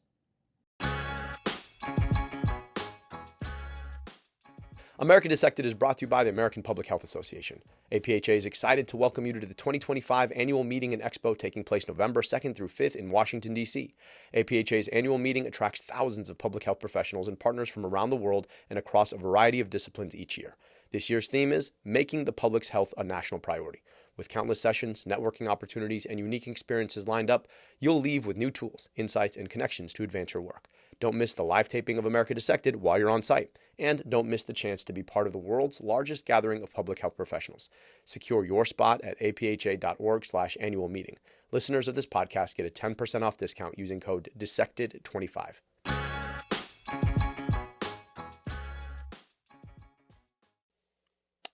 America Dissected is brought to you by the American Public Health Association. APHA is excited to welcome you to the 2025 annual meeting and expo taking place November 2nd through 5th in Washington, D.C. APHA's annual meeting attracts thousands of public health professionals and partners from around the world and across a variety of disciplines each year. This year's theme is Making the Public's Health a National Priority. With countless sessions, networking opportunities, and unique experiences lined up, you'll leave with new tools, insights, and connections to advance your work. Don't miss the live taping of America Dissected while you're on site. And don't miss the chance to be part of the world's largest gathering of public health professionals. Secure your spot at apha.org/annual meeting. Listeners of this podcast get a 10% off discount using code Dissected25.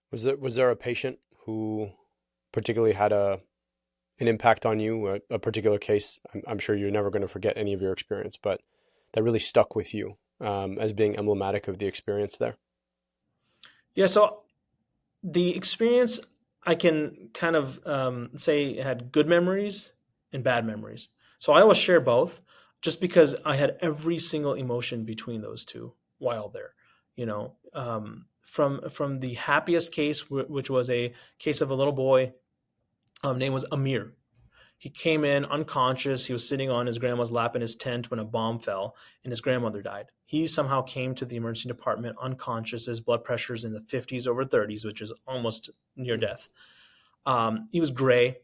Was there a patient who particularly had an impact on you, a particular case? I'm sure you're never going to forget any of your experience, but that really stuck with you as being emblematic of the experience there? Yeah, so the experience, I can kind of say had good memories and bad memories. So I always share both just because I had every single emotion between those two while there. From the happiest case, which was a case of a little boy, name was Amir. He came in unconscious. He was sitting on his grandma's lap in his tent when a bomb fell and his grandmother died. He somehow came to the emergency department unconscious. His blood pressure's in the 50s over 30s, which is almost near death. He was gray.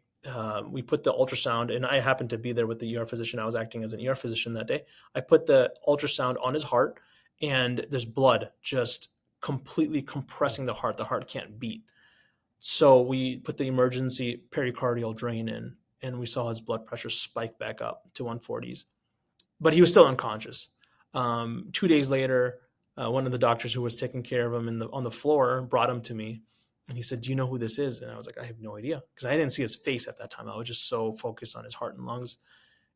We put the ultrasound, and I happened to be there with the ER physician. I was acting as an ER physician that day. I put the ultrasound on his heart, and there's blood just completely compressing the heart. The heart can't beat. So we put the emergency pericardial drain in, and we saw his blood pressure spike back up to 140s. But he was still unconscious. 2 days later, one of the doctors who was taking care of him on the floor brought him to me, and he said, "Do you know who this is?" And I was like, "I have no idea," because I didn't see his face at that time. I was just so focused on his heart and lungs.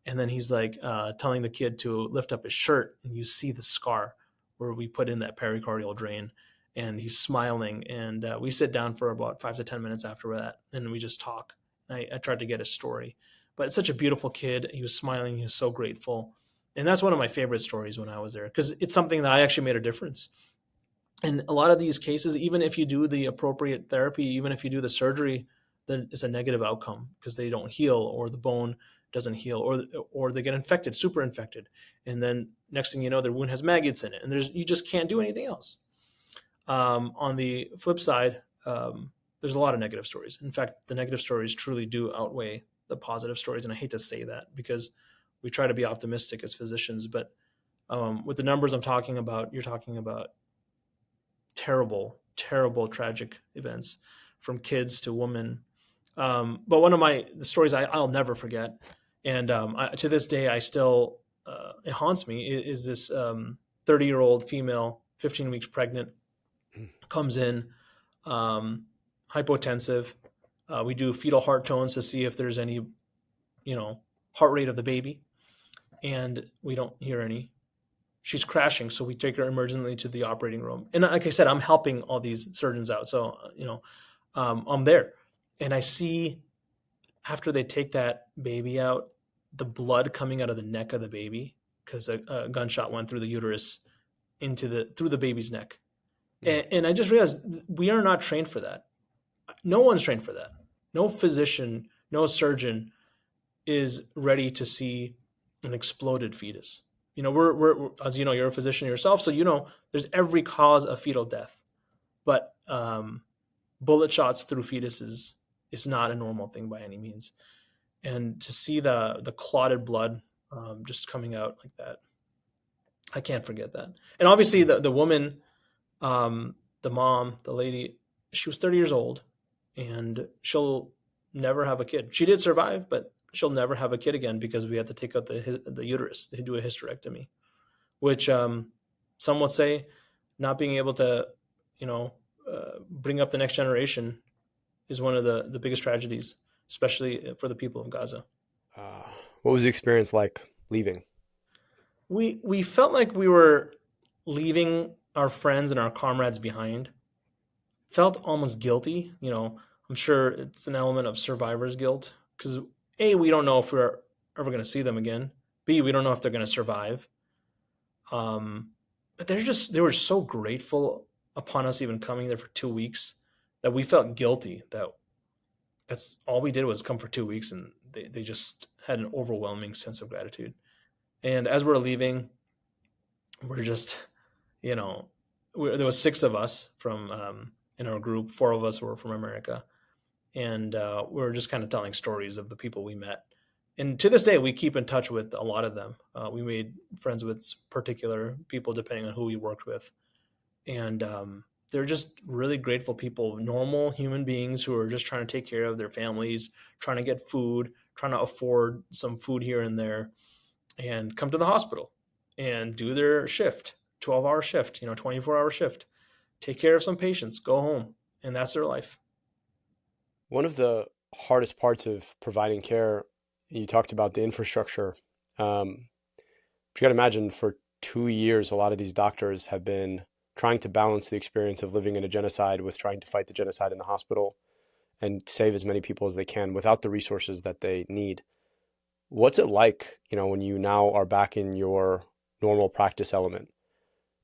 And then he's like telling the kid to lift up his shirt, and you see the scar where we put in that pericardial drain. And he's smiling, and we sit down for about 5 to 10 minutes after that, and we just talk. I tried to get his story, but it's such a beautiful kid. He was smiling. He was so grateful. And that's one of my favorite stories when I was there, because it's something that I actually made a difference. And a lot of these cases, even if you do the appropriate therapy, even if you do the surgery, then it's a negative outcome because they don't heal, or the bone doesn't heal, or they get infected, super infected. And then next thing you know, their wound has maggots in it, and you just can't do anything else. On the flip side, there's a lot of negative stories. In fact, the negative stories truly do outweigh the positive stories. And I hate to say that because we try to be optimistic as physicians, but with the numbers I'm talking about, you're talking about terrible, terrible, tragic events, from kids to women. But one of the stories I'll never forget, and to this day, it haunts me, is this 30-year-old female, 15 weeks pregnant, comes in, hypotensive. We do fetal heart tones to see if there's any, heart rate of the baby, and we don't hear any. She's crashing, so we take her emergently to the operating room. And like I said, I'm helping all these surgeons out, so I'm there, and I see after they take that baby out, the blood coming out of the neck of the baby because a gunshot went through the uterus through the baby's neck. And I just realized we are not trained for that. No one's trained for that. No physician, no surgeon is ready to see an exploded fetus. We're as you know, you're a physician yourself, so there's every cause of fetal death, but bullet shots through fetuses is not a normal thing by any means. And to see the clotted blood just coming out like that, I can't forget that. And obviously the woman, the mom, the lady, she was 30 years old, and she'll never have a kid. She did survive, but she'll never have a kid again because we had to take out the uterus. They do a hysterectomy, which some would say not being able to, bring up the next generation is one of the biggest tragedies, especially for the people of Gaza. What was the experience like leaving? We felt like we were leaving our friends and our comrades behind. Felt almost guilty. I'm sure it's an element of survivor's guilt because A, we don't know if we're ever going to see them again. B, we don't know if they're going to survive. But they were so grateful upon us even coming there for 2 weeks that we felt guilty that's all we did was come for 2 weeks, and they just had an overwhelming sense of gratitude. And as we're leaving, we're just, there was 6 of us from in our group. 4 of us were from America, and we were just kind of telling stories of the people we met. And to this day, we keep in touch with a lot of them. We made friends with particular people depending on who we worked with, and they're just really grateful people, normal human beings who are just trying to take care of their families, trying to get food, trying to afford some food here and there, and come to the hospital and do their shift, 12-hour shift, 24-hour shift, take care of some patients, go home, and that's their life. One of the hardest parts of providing care, you talked about the infrastructure. You got to imagine for 2 years, a lot of these doctors have been trying to balance the experience of living in a genocide with trying to fight the genocide in the hospital and save as many people as they can without the resources that they need. What's it like, when you now are back in your normal practice element?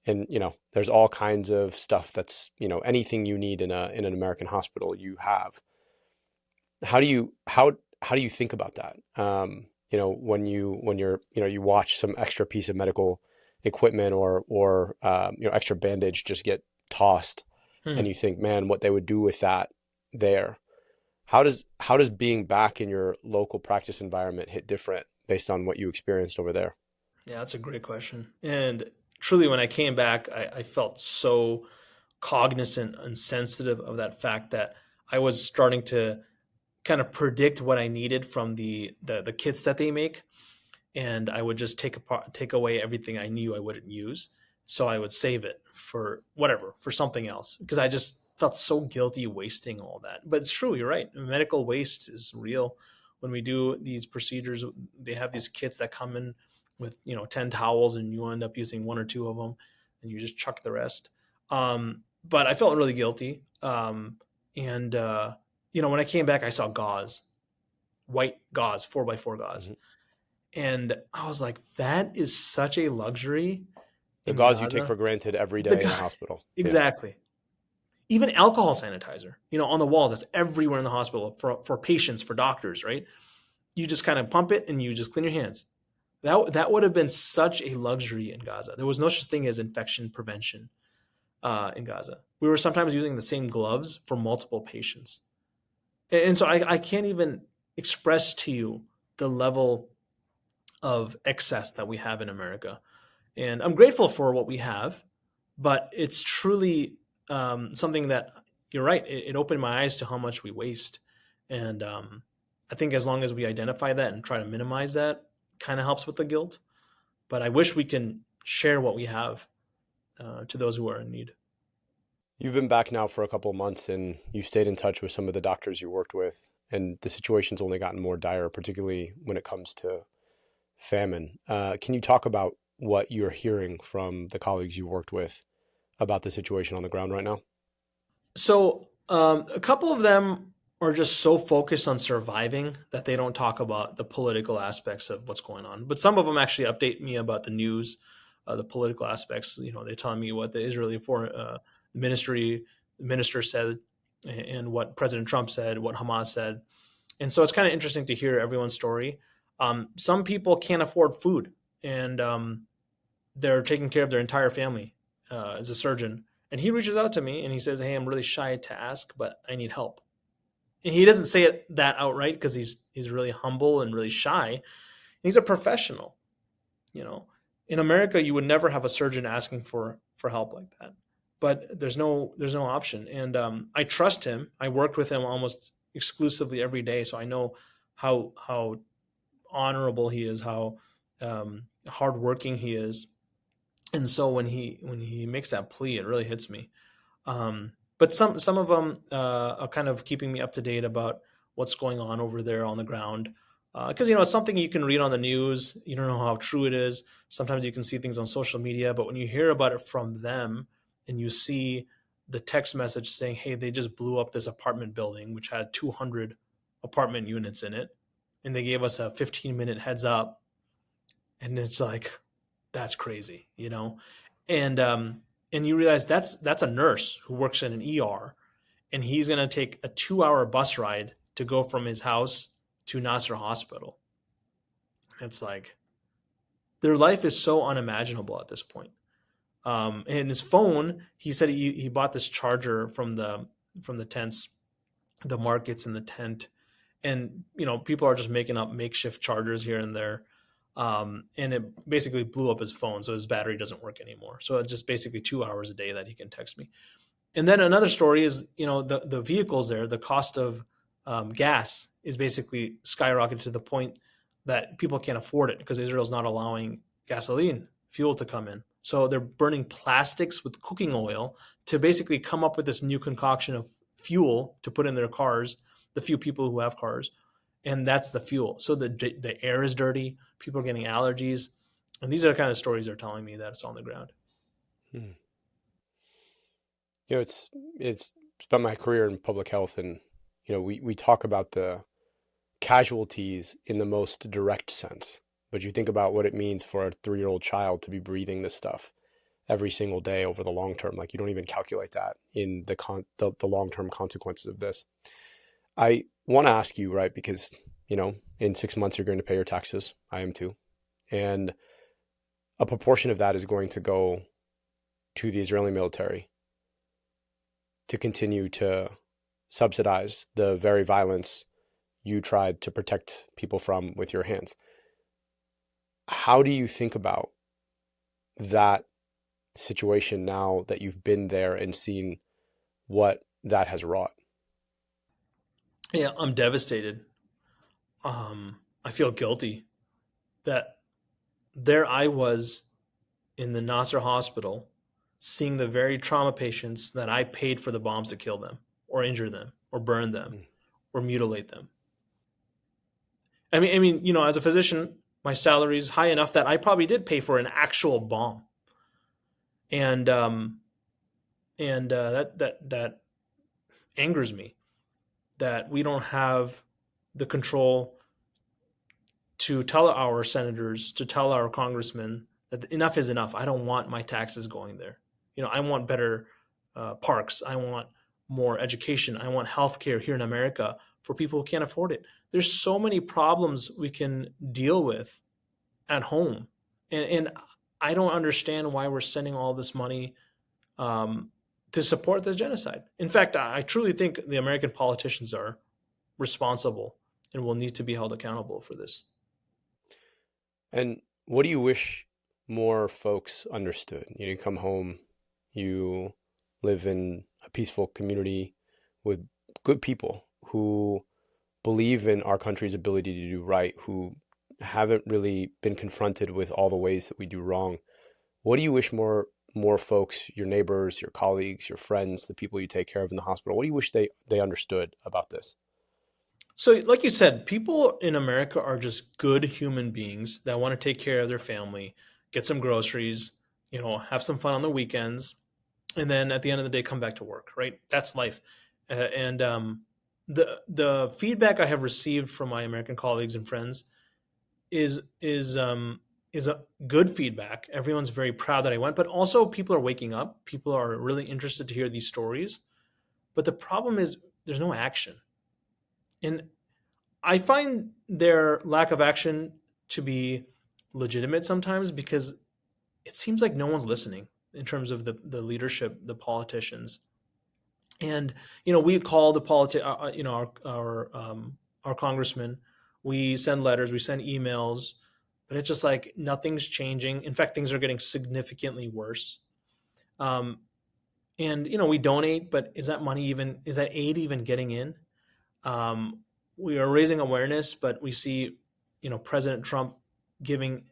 And, there's all kinds of stuff that's, anything you need in an American hospital, you have. How do you think about that? When you watch some extra piece of medical equipment or extra bandage just get tossed, and you think, man, what they would do with that there. How does being back in your local practice environment hit different based on what you experienced over there? Yeah, that's a great question. And truly, when I came back, I felt so cognizant and sensitive of that fact that I was starting to kind of predict what I needed from the kits that they make. And I would just take away everything I knew I wouldn't use. So I would save it for whatever, for something else, because I just felt so guilty wasting all that. But it's true, you're right. Medical waste is real. When we do these procedures, they have these kits that come in with 10 towels, and you end up using one or two of them, and you just chuck the rest. But I felt really guilty. And when I came back, I saw gauze, white gauze, 4x4 gauze. And I was like, that is such a luxury The in gauze you take Gaza. for granted every The day in a guy, hospital. Yeah. exactly. Even alcohol sanitizer, on the walls, that's everywhere in the hospital for patients, for doctors, right? You just kind of pump it and you just clean your hands. That would have been such a luxury in Gaza. There was no such thing as infection prevention in Gaza. We were sometimes using the same gloves for multiple patients. And so I can't even express to you the level of excess that we have in America. And I'm grateful for what we have, but it's truly something that, you're right, it opened my eyes to how much we waste. And I think as long as we identify that and try to minimize that, kind of helps with the guilt. But I wish we can share what we have to those who are in need. You've been back now for a couple of months, and you've stayed in touch with some of the doctors you worked with, and the situation's only gotten more dire, particularly when it comes to famine. Can you talk about what you're hearing from the colleagues you worked with about the situation on the ground right now? So a couple of them are just so focused on surviving that they don't talk about the political aspects of what's going on. But some of them actually update me about the news, the political aspects. They tell me what the Israeli foreign minister said, and what President Trump said, what Hamas said. And so it's kind of interesting to hear everyone's story. Some people can't afford food, and they're taking care of their entire family as a surgeon. And he reaches out to me and he says, "Hey, I'm really shy to ask, but I need help." And he doesn't say it that outright because he's really humble and really shy. And he's a professional. In America, you would never have a surgeon asking for help like that. But there's no option. And I trust him. I worked with him almost exclusively every day, so I know how honorable he is, how hardworking he is. And so when he makes that plea, it really hits me. But some of them are kind of keeping me up to date about what's going on over there on the ground. Because it's something you can read on the news. You don't know how true it is. Sometimes you can see things on social media, but when you hear about it from them and you see the text message saying, "Hey, they just blew up this apartment building, which had 200 apartment units in it, and they gave us a 15-minute heads up," and it's like, that's crazy, and you realize that's a nurse who works in an ER, and he's going to take a 2-hour bus ride to go from his house to Nasser Hospital. It's like their life is so unimaginable at this point. And his phone, he said he bought this charger from the tents, the markets in the tent, and people are just making up makeshift chargers here and there. And it basically blew up his phone, so his battery doesn't work anymore. So it's just basically 2 hours a day that he can text me. And then another story is, the vehicles there, the cost of gas is basically skyrocketed to the point that people can't afford it because Israel's not allowing gasoline, fuel to come in. So they're burning plastics with cooking oil to basically come up with this new concoction of fuel to put in their cars, the few people who have cars. And that's the fuel. So the air is dirty. People are getting allergies. And these are the kind of stories they're telling me that it's on the ground. It's spent my career in public health, and we talk about the casualties in the most direct sense, but you think about what it means for a 3-year-old child to be breathing this stuff every single day over the long term. Like, you don't even calculate that in the long-term consequences of this. I want to ask you, right, because in 6 months you're going to pay your taxes. I am too, and a proportion of that is going to go to the Israeli military to continue to subsidize the very violence you tried to protect people from with your hands. How do you think about that situation now that you've been there and seen what that has wrought? Yeah, I'm devastated. I feel guilty that there I was in the Nasser hospital, seeing the very trauma patients that I paid for the bombs to kill them or injure them or burn them Mm. or mutilate them. I mean, as a physician, my salary is high enough that I probably did pay for an actual bomb, and that angers me that we don't have the control to tell our senators, to tell our congressmen that enough is enough. I don't want my taxes going there. I want better parks. I want more education. I want healthcare here in America for people who can't afford it. There's so many problems we can deal with at home, and I don't understand why we're sending all this money to support the genocide. In fact, I truly think the American politicians are responsible and will need to be held accountable for this. And what do you wish more folks understood? You come home, you live in a peaceful community with good people who believe in our country's ability to do right, who haven't really been confronted with all the ways that we do wrong. What do you wish more folks, your neighbors, your colleagues, your friends, the people you take care of in the hospital, what do you wish they understood about this? So, like you said, people in America are just good human beings that want to take care of their family, get some groceries, have some fun on the weekends, and then at the end of the day, come back to work. Right? That's life. And the feedback I have received from my American colleagues and friends is a good feedback. Everyone's very proud that I went, but also people are waking up. People are really interested to hear these stories. But the problem is there's no action. And I find their lack of action to be legitimate sometimes because it seems like no one's listening in terms of the leadership, the politicians. And we call our congressmen. We send letters, we send emails, but it's just like nothing's changing. In fact, things are getting significantly worse. And we donate, but is that aid even getting in? We are raising awareness, but we see, President Trump giving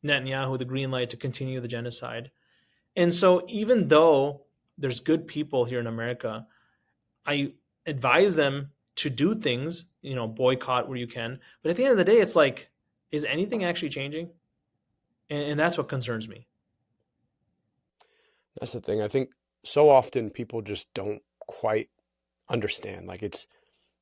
Netanyahu the green light to continue the genocide. And so even though there's good people here in America, I advise them to do things, boycott where you can. But at the end of the day, it's like, is anything actually changing? And that's what concerns me. That's the thing. I think so often people just don't quite understand. Like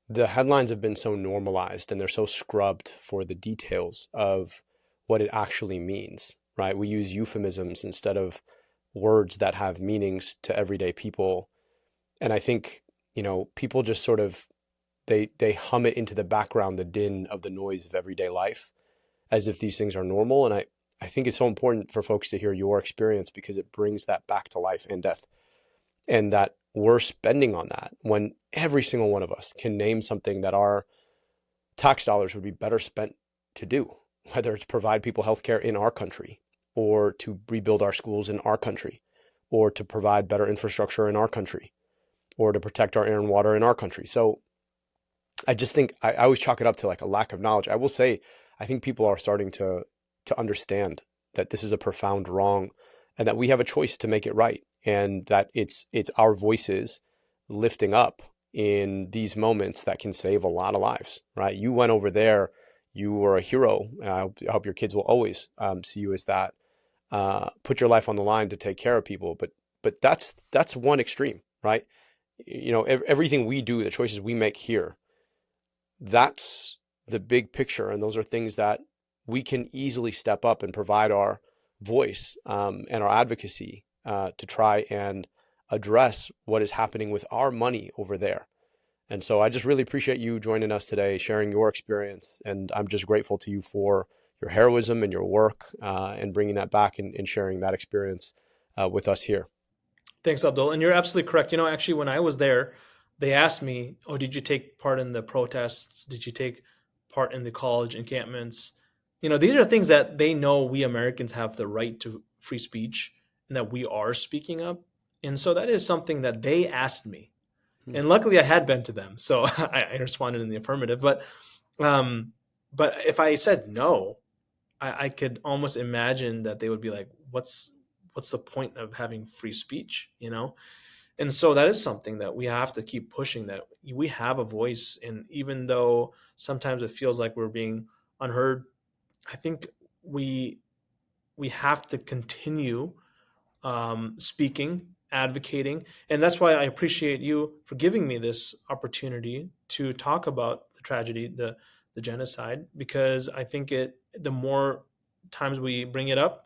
the headlines have been so normalized and they're so scrubbed for the details of what it actually means, right? We use euphemisms instead of words that have meanings to everyday people. And I think, people just sort of, they hum it into the background, the din of the noise of everyday life, as if these things are normal. And I think it's so important for folks to hear your experience because it brings that back to life and death. And that we're spending on that when every single one of us can name something that our tax dollars would be better spent to do, whether it's provide people healthcare in our country or to rebuild our schools in our country or to provide better infrastructure in our country or to protect our air and water in our country. So I just think I always chalk it up to like a lack of knowledge. I will say, I think people are starting to understand that this is a profound wrong and that we have a choice to make it right. And that it's our voices lifting up in these moments that can save a lot of lives, right? You went over there, you were a hero. I hope your kids will always see you as that. Put your life on the line to take care of people. But that's one extreme, right? Everything we do, the choices we make here, that's the big picture. And those are things that we can easily step up and provide our voice and our advocacy to try and address what is happening with our money over there. And so I just really appreciate you joining us today, sharing your experience. And I'm just grateful to you for your heroism and your work and bringing that back and sharing that experience with us here. Thanks, Abdul. And you're absolutely correct. Actually, when I was there, they asked me, oh, did you take part in the protests? Did you take part in the college encampments? These are things that they know we Americans have the right to free speech and that we are speaking up. And so that is something that they asked me. And luckily I had been to them. So I responded in the affirmative. But if I said no, I could almost imagine that they would be like, what's what's the point of having free speech, And so that is something that we have to keep pushing, that we have a voice. And even though sometimes it feels like we're being unheard, I think we have to continue speaking, advocating. And that's why I appreciate you for giving me this opportunity to talk about the tragedy, the genocide, because I think the more times we bring it up,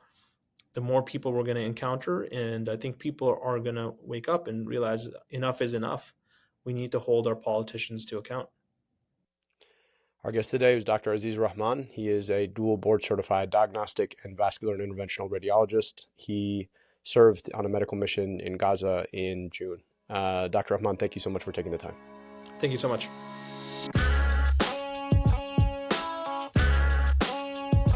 the more people we're going to encounter. And I think people are going to wake up and realize enough is enough. We need to hold our politicians to account. Our guest today was Dr. Aziz Rahman. He is a dual board certified diagnostic and vascular and interventional radiologist. He served on a medical mission in Gaza in June. Dr. Rahman, thank you so much for taking the time. Thank you so much.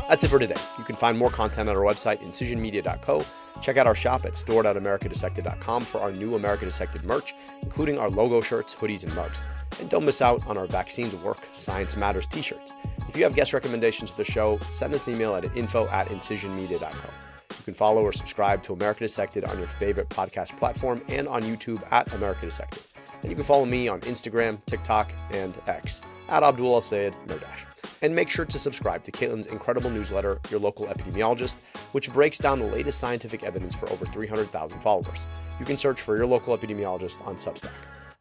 That's it for today. You can find more content on our website, incisionmedia.co. Check out our shop at store.americadissected.com for our new America Dissected merch, including our logo shirts, hoodies, and mugs. And don't miss out on our Vaccines Work, Science Matters t-shirts. If you have guest recommendations for the show, send us an email at info@incisionmedia.co. You can follow or subscribe to America Dissected on your favorite podcast platform and on YouTube at America Dissected. And you can follow me on Instagram, TikTok, and X at Abdul No Dash. And make sure to subscribe to Katelyn's incredible newsletter, Your Local Epidemiologist, which breaks down the latest scientific evidence for over 300,000 followers. You can search for Your Local Epidemiologist on Substack.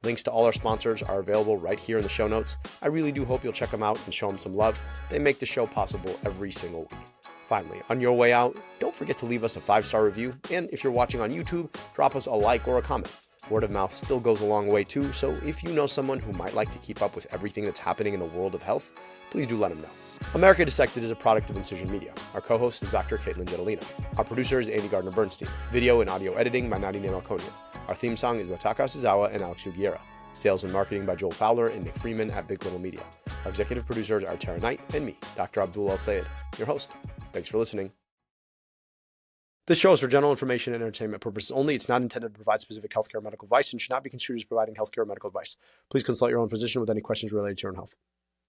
Links to all our sponsors are available right here in the show notes. I really do hope you'll check them out and show them some love. They make the show possible every single week. Finally, on your way out, don't forget to leave us a 5-star review. And if you're watching on YouTube, drop us a like or a comment. Word of mouth still goes a long way too, so if you know someone who might like to keep up with everything that's happening in the world of health, please do let them know. America Dissected is a product of Incision Media. Our co-host is Dr. Katelyn Jetelina. Our producer is Andy Gardner-Bernstein. Video and audio editing by Nadine Malkonian. Our theme song is by Taka Suzawa and Alex Uguera. Sales and marketing by Joel Fowler and Nick Freeman at Big Little Media. Our executive producers are Tara Knight and me, Dr. Abdul your host. Thanks for listening. This show is for general information and entertainment purposes only. It's not intended to provide specific healthcare or medical advice and should not be construed as providing healthcare or medical advice. Please consult your own physician with any questions related to your own health.